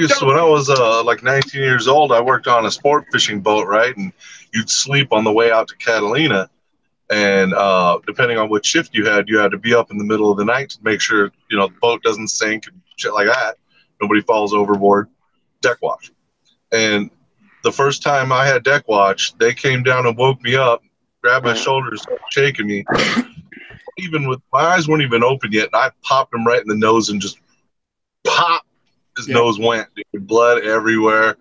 was like 19 years old, I worked on a sport fishing boat, right? And you'd sleep on the way out to Catalina. And depending on what shift you had to be up in the middle of the night to make sure, you know, the boat doesn't sink and shit like that. Nobody falls overboard. Deck watch. And the first time I had deck watch, they came down and woke me up, grabbed my shoulders, shaking me. Even with my eyes weren't even open yet, and I popped him right in the nose and just pop. His nose went. Blood everywhere.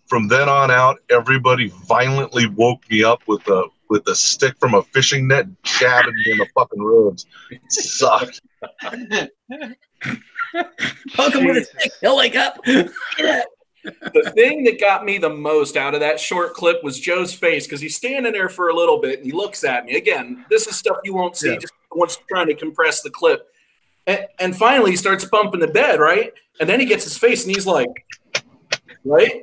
From then on out, everybody violently woke me up with a stick from a fishing net, jabbing me in the fucking ribs. It sucked. Poke him with a stick. He'll wake up. The thing that got me the most out of that short clip was Joe's face, because he's standing there for a little bit and he looks at me. Again, this is stuff you won't see, just once trying to compress the clip. And finally he starts bumping the bed, right? And then he gets his face and he's like, right?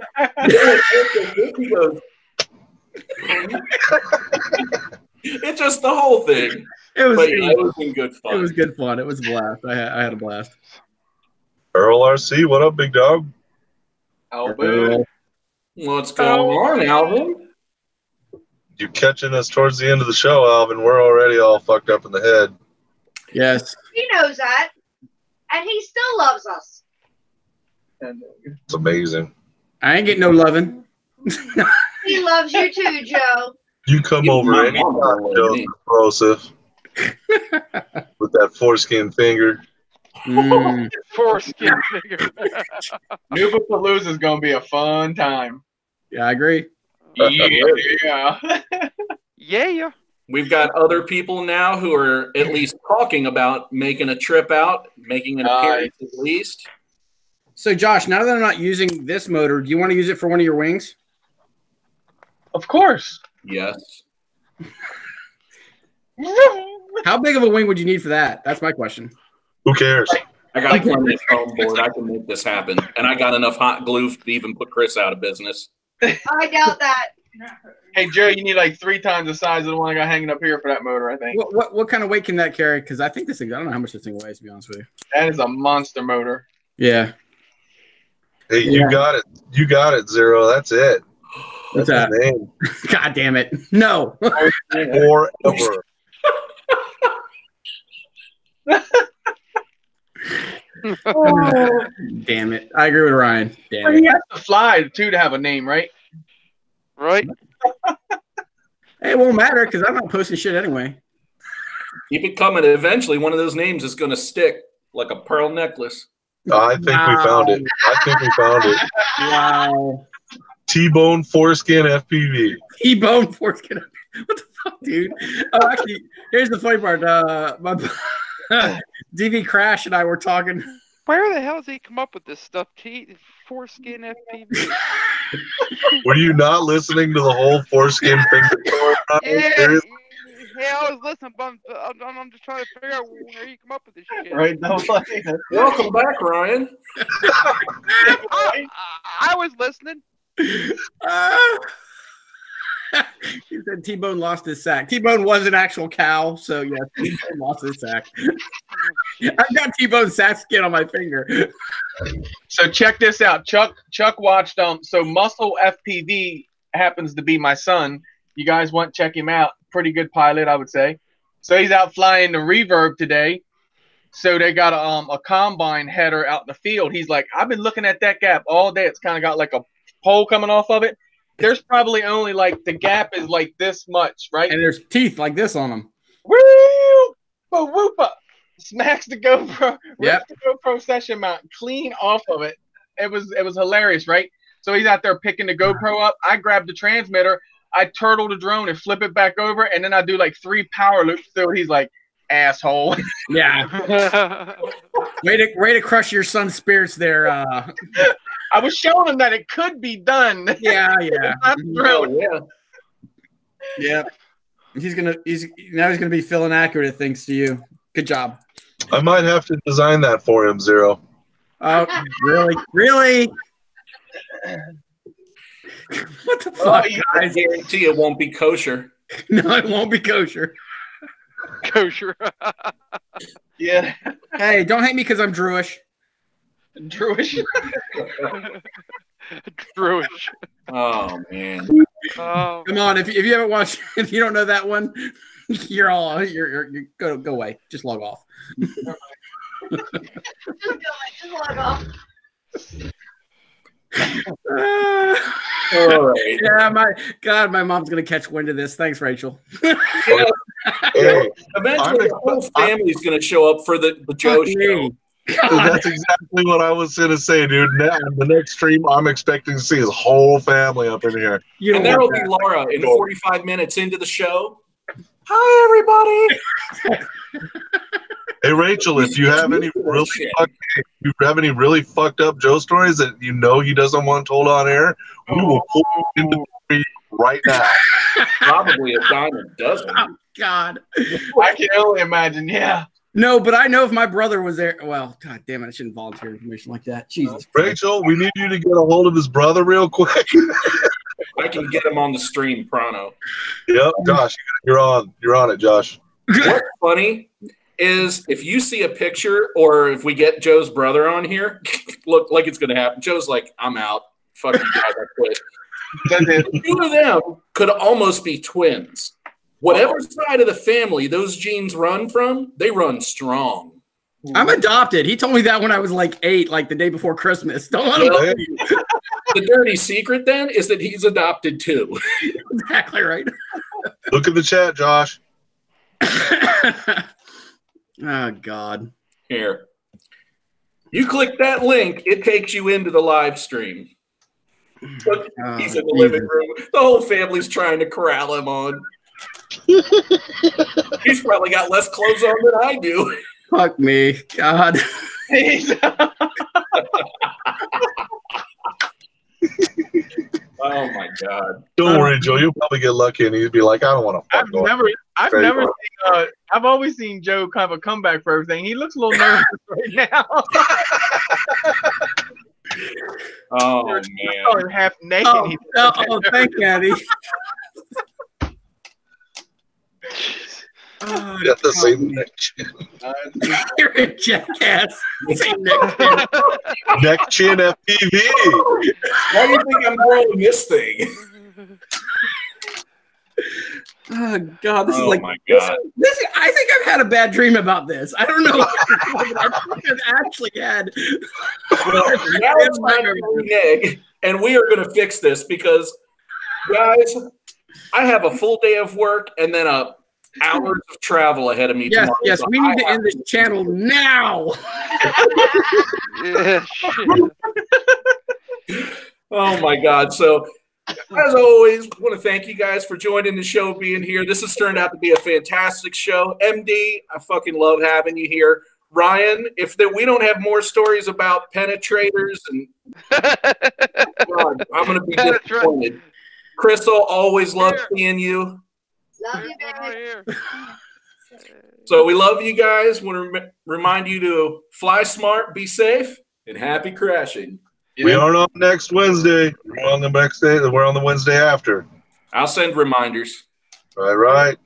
He goes, it's just the whole thing. It was good fun. It was good fun. It was a blast. I had a blast. Earl RC, what up, big dog? Alvin. What's going on, Alvin? You catching us towards the end of the show, Alvin. We're already all fucked up in the head. Yes. He knows that. And he still loves us. It's amazing. I ain't getting no loving. He loves you too, Joe. You come over anytime, Joe's explosive. With that foreskin finger. Foreskin finger. Noobapalooza is going to be a fun time. Yeah, I agree. Yeah. Yeah. We've got other people now who are at least talking about making a trip out, making an appearance at least. So, Josh, now that I'm not using this motor, do you want to use it for one of your wings? Of course. Yes. How big of a wing would you need for that? That's my question. Who cares? I got plenty of foam board. I can make this happen. And I got enough hot glue to even put Chris out of business. I doubt that. Hey Joe, you need like 3 times the size of the one I got hanging up here for that motor. I think. What kind of weight can that carry? Because I think this thing. I don't know how much this thing weighs. To be honest with you. That is a monster motor. Yeah. Hey, you got it. You got it, Zero. That's it. What's That's that? his name. God damn it! No. Forever. Damn it! I agree with Ryan. Damn Well, it. he has to fly too to have a name, right? Right? Hey, it won't matter because I'm not posting shit anyway. Keep it coming. Eventually, one of those names is going to stick like a pearl necklace. I think we found it. I think we found it. Wow. T-Bone Foreskin FPV. T-bone foreskin. What the fuck, dude? Oh, actually, here's the funny part. My DV Crash and I were talking. Where the hell does he come up with this stuff? Foreskin FPV. Were you not listening to the whole foreskin thing? Yeah, I was listening, but I'm just trying to figure out where you come up with this shit. Right? No, Welcome back, Ryan. I was listening. He said T-Bone lost his sack. T-Bone was an actual cow, so yeah, T-Bone lost his sack. I've got T-Bone's sack skin on my finger. So check this out. Chuck watched so Muscle FPV happens to be my son. You guys want to check him out. Pretty good pilot, I would say. So he's out flying the Reverb today. So they got a combine header out in the field. He's like, I've been looking at that gap all day. It's kind of got like a pole coming off of it. There's probably only like the gap is like this much, right? And there's teeth like this on them. Woo! Whoopa! Smacks the GoPro. Yep. Rips the GoPro session mount clean off of it. It was hilarious, right? So he's out there picking the GoPro up. I grab the transmitter. I turtle the drone and flip it back over, and then I do like 3 power loops. So he's like, asshole. Yeah. way to crush your son's spirits there. I was showing him that it could be done. Yeah. I'm thrilled. Oh, yeah. Yeah. He's gonna be feeling accurate thanks to you. Good job. I might have to design that for him, Zero. Oh, really? What the fuck, I guys? guarantee it won't be kosher. No, it won't be kosher. Kosher. Yeah. Hey, don't hate me because I'm Jewish. Jewish. Druish. Oh man. Oh. Come on, if you haven't watched, if you don't know that one, you're go away. Just log off. Just log off. All right. Yeah, my mom's gonna catch wind of this. Thanks, Rachel. Yeah. Eventually, the whole family's going to show up for the Joe show. That's exactly what I was going to say, dude. Now, the next stream, I'm expecting to see his whole family up in here. And there will be Laura in 45 minutes into the show. Hi, everybody. Hey, Rachel, if you have any really fucked up Joe stories that you know he doesn't want told on air, we will pull into the stream right now. Probably a dime a dozen. Oh, God. I can only imagine, yeah. No, but I know if my brother was there. Well, God damn it, I shouldn't volunteer information like that. Jesus. Rachel, we need you to get a hold of his brother real quick. I can get him on the stream, Prono. Yep, Josh, you're on it, Josh. What's funny is if you see a picture or if we get Joe's brother on here, look like it's going to happen. Joe's like, I'm out. Fuck you guys, I quit. Two of them could almost be twins. Whatever side of the family those genes run from, they run strong. I'm adopted. He told me that when I was like 8, like the day before Christmas. Don't let him know. The dirty secret then is that he's adopted too. Exactly right. Look at the chat, Josh. Oh, God. Here. You click that link, it takes you into the live stream. Look, he's in the living room. The whole family's trying to corral him on. He's probably got less clothes on than I do. Fuck me. God. Oh my God! Don't worry, Joe. You'll probably get lucky, and he'd be like, "I don't want to." I've always seen Joe kind of a comeback for everything. He looks a little nervous right now. Oh man! Half naked. Oh, thank you, Eddie. Oh, Got the same neck chin. you're a jackass. Same neck chin. Neck chin FPV. Why do you think I'm growing this thing? Oh God, this is Oh like my God. this. I think I've had a bad dream about this. I don't know. I think I've actually had. Well, now it's time to renege, and we are going to fix this because, guys, I have a full day of work and then hours of travel ahead of me Yes, tomorrow. yes, So we need to end this channel now. Yeah, shit. Oh my God. So as always, I want to thank you guys for joining the show, being here. This has turned out to be a fantastic show. MD, I fucking love having you here. Ryan, we don't have more stories about penetrators, and God, I'm going to be disappointed. Crystal, always love seeing you. Love you, Right baby. here. So we love you guys. Want to remind you to fly smart, be safe, and happy crashing. We aren't on next Wednesday. We're on the next day. We're on the Wednesday after. I'll send reminders. Right.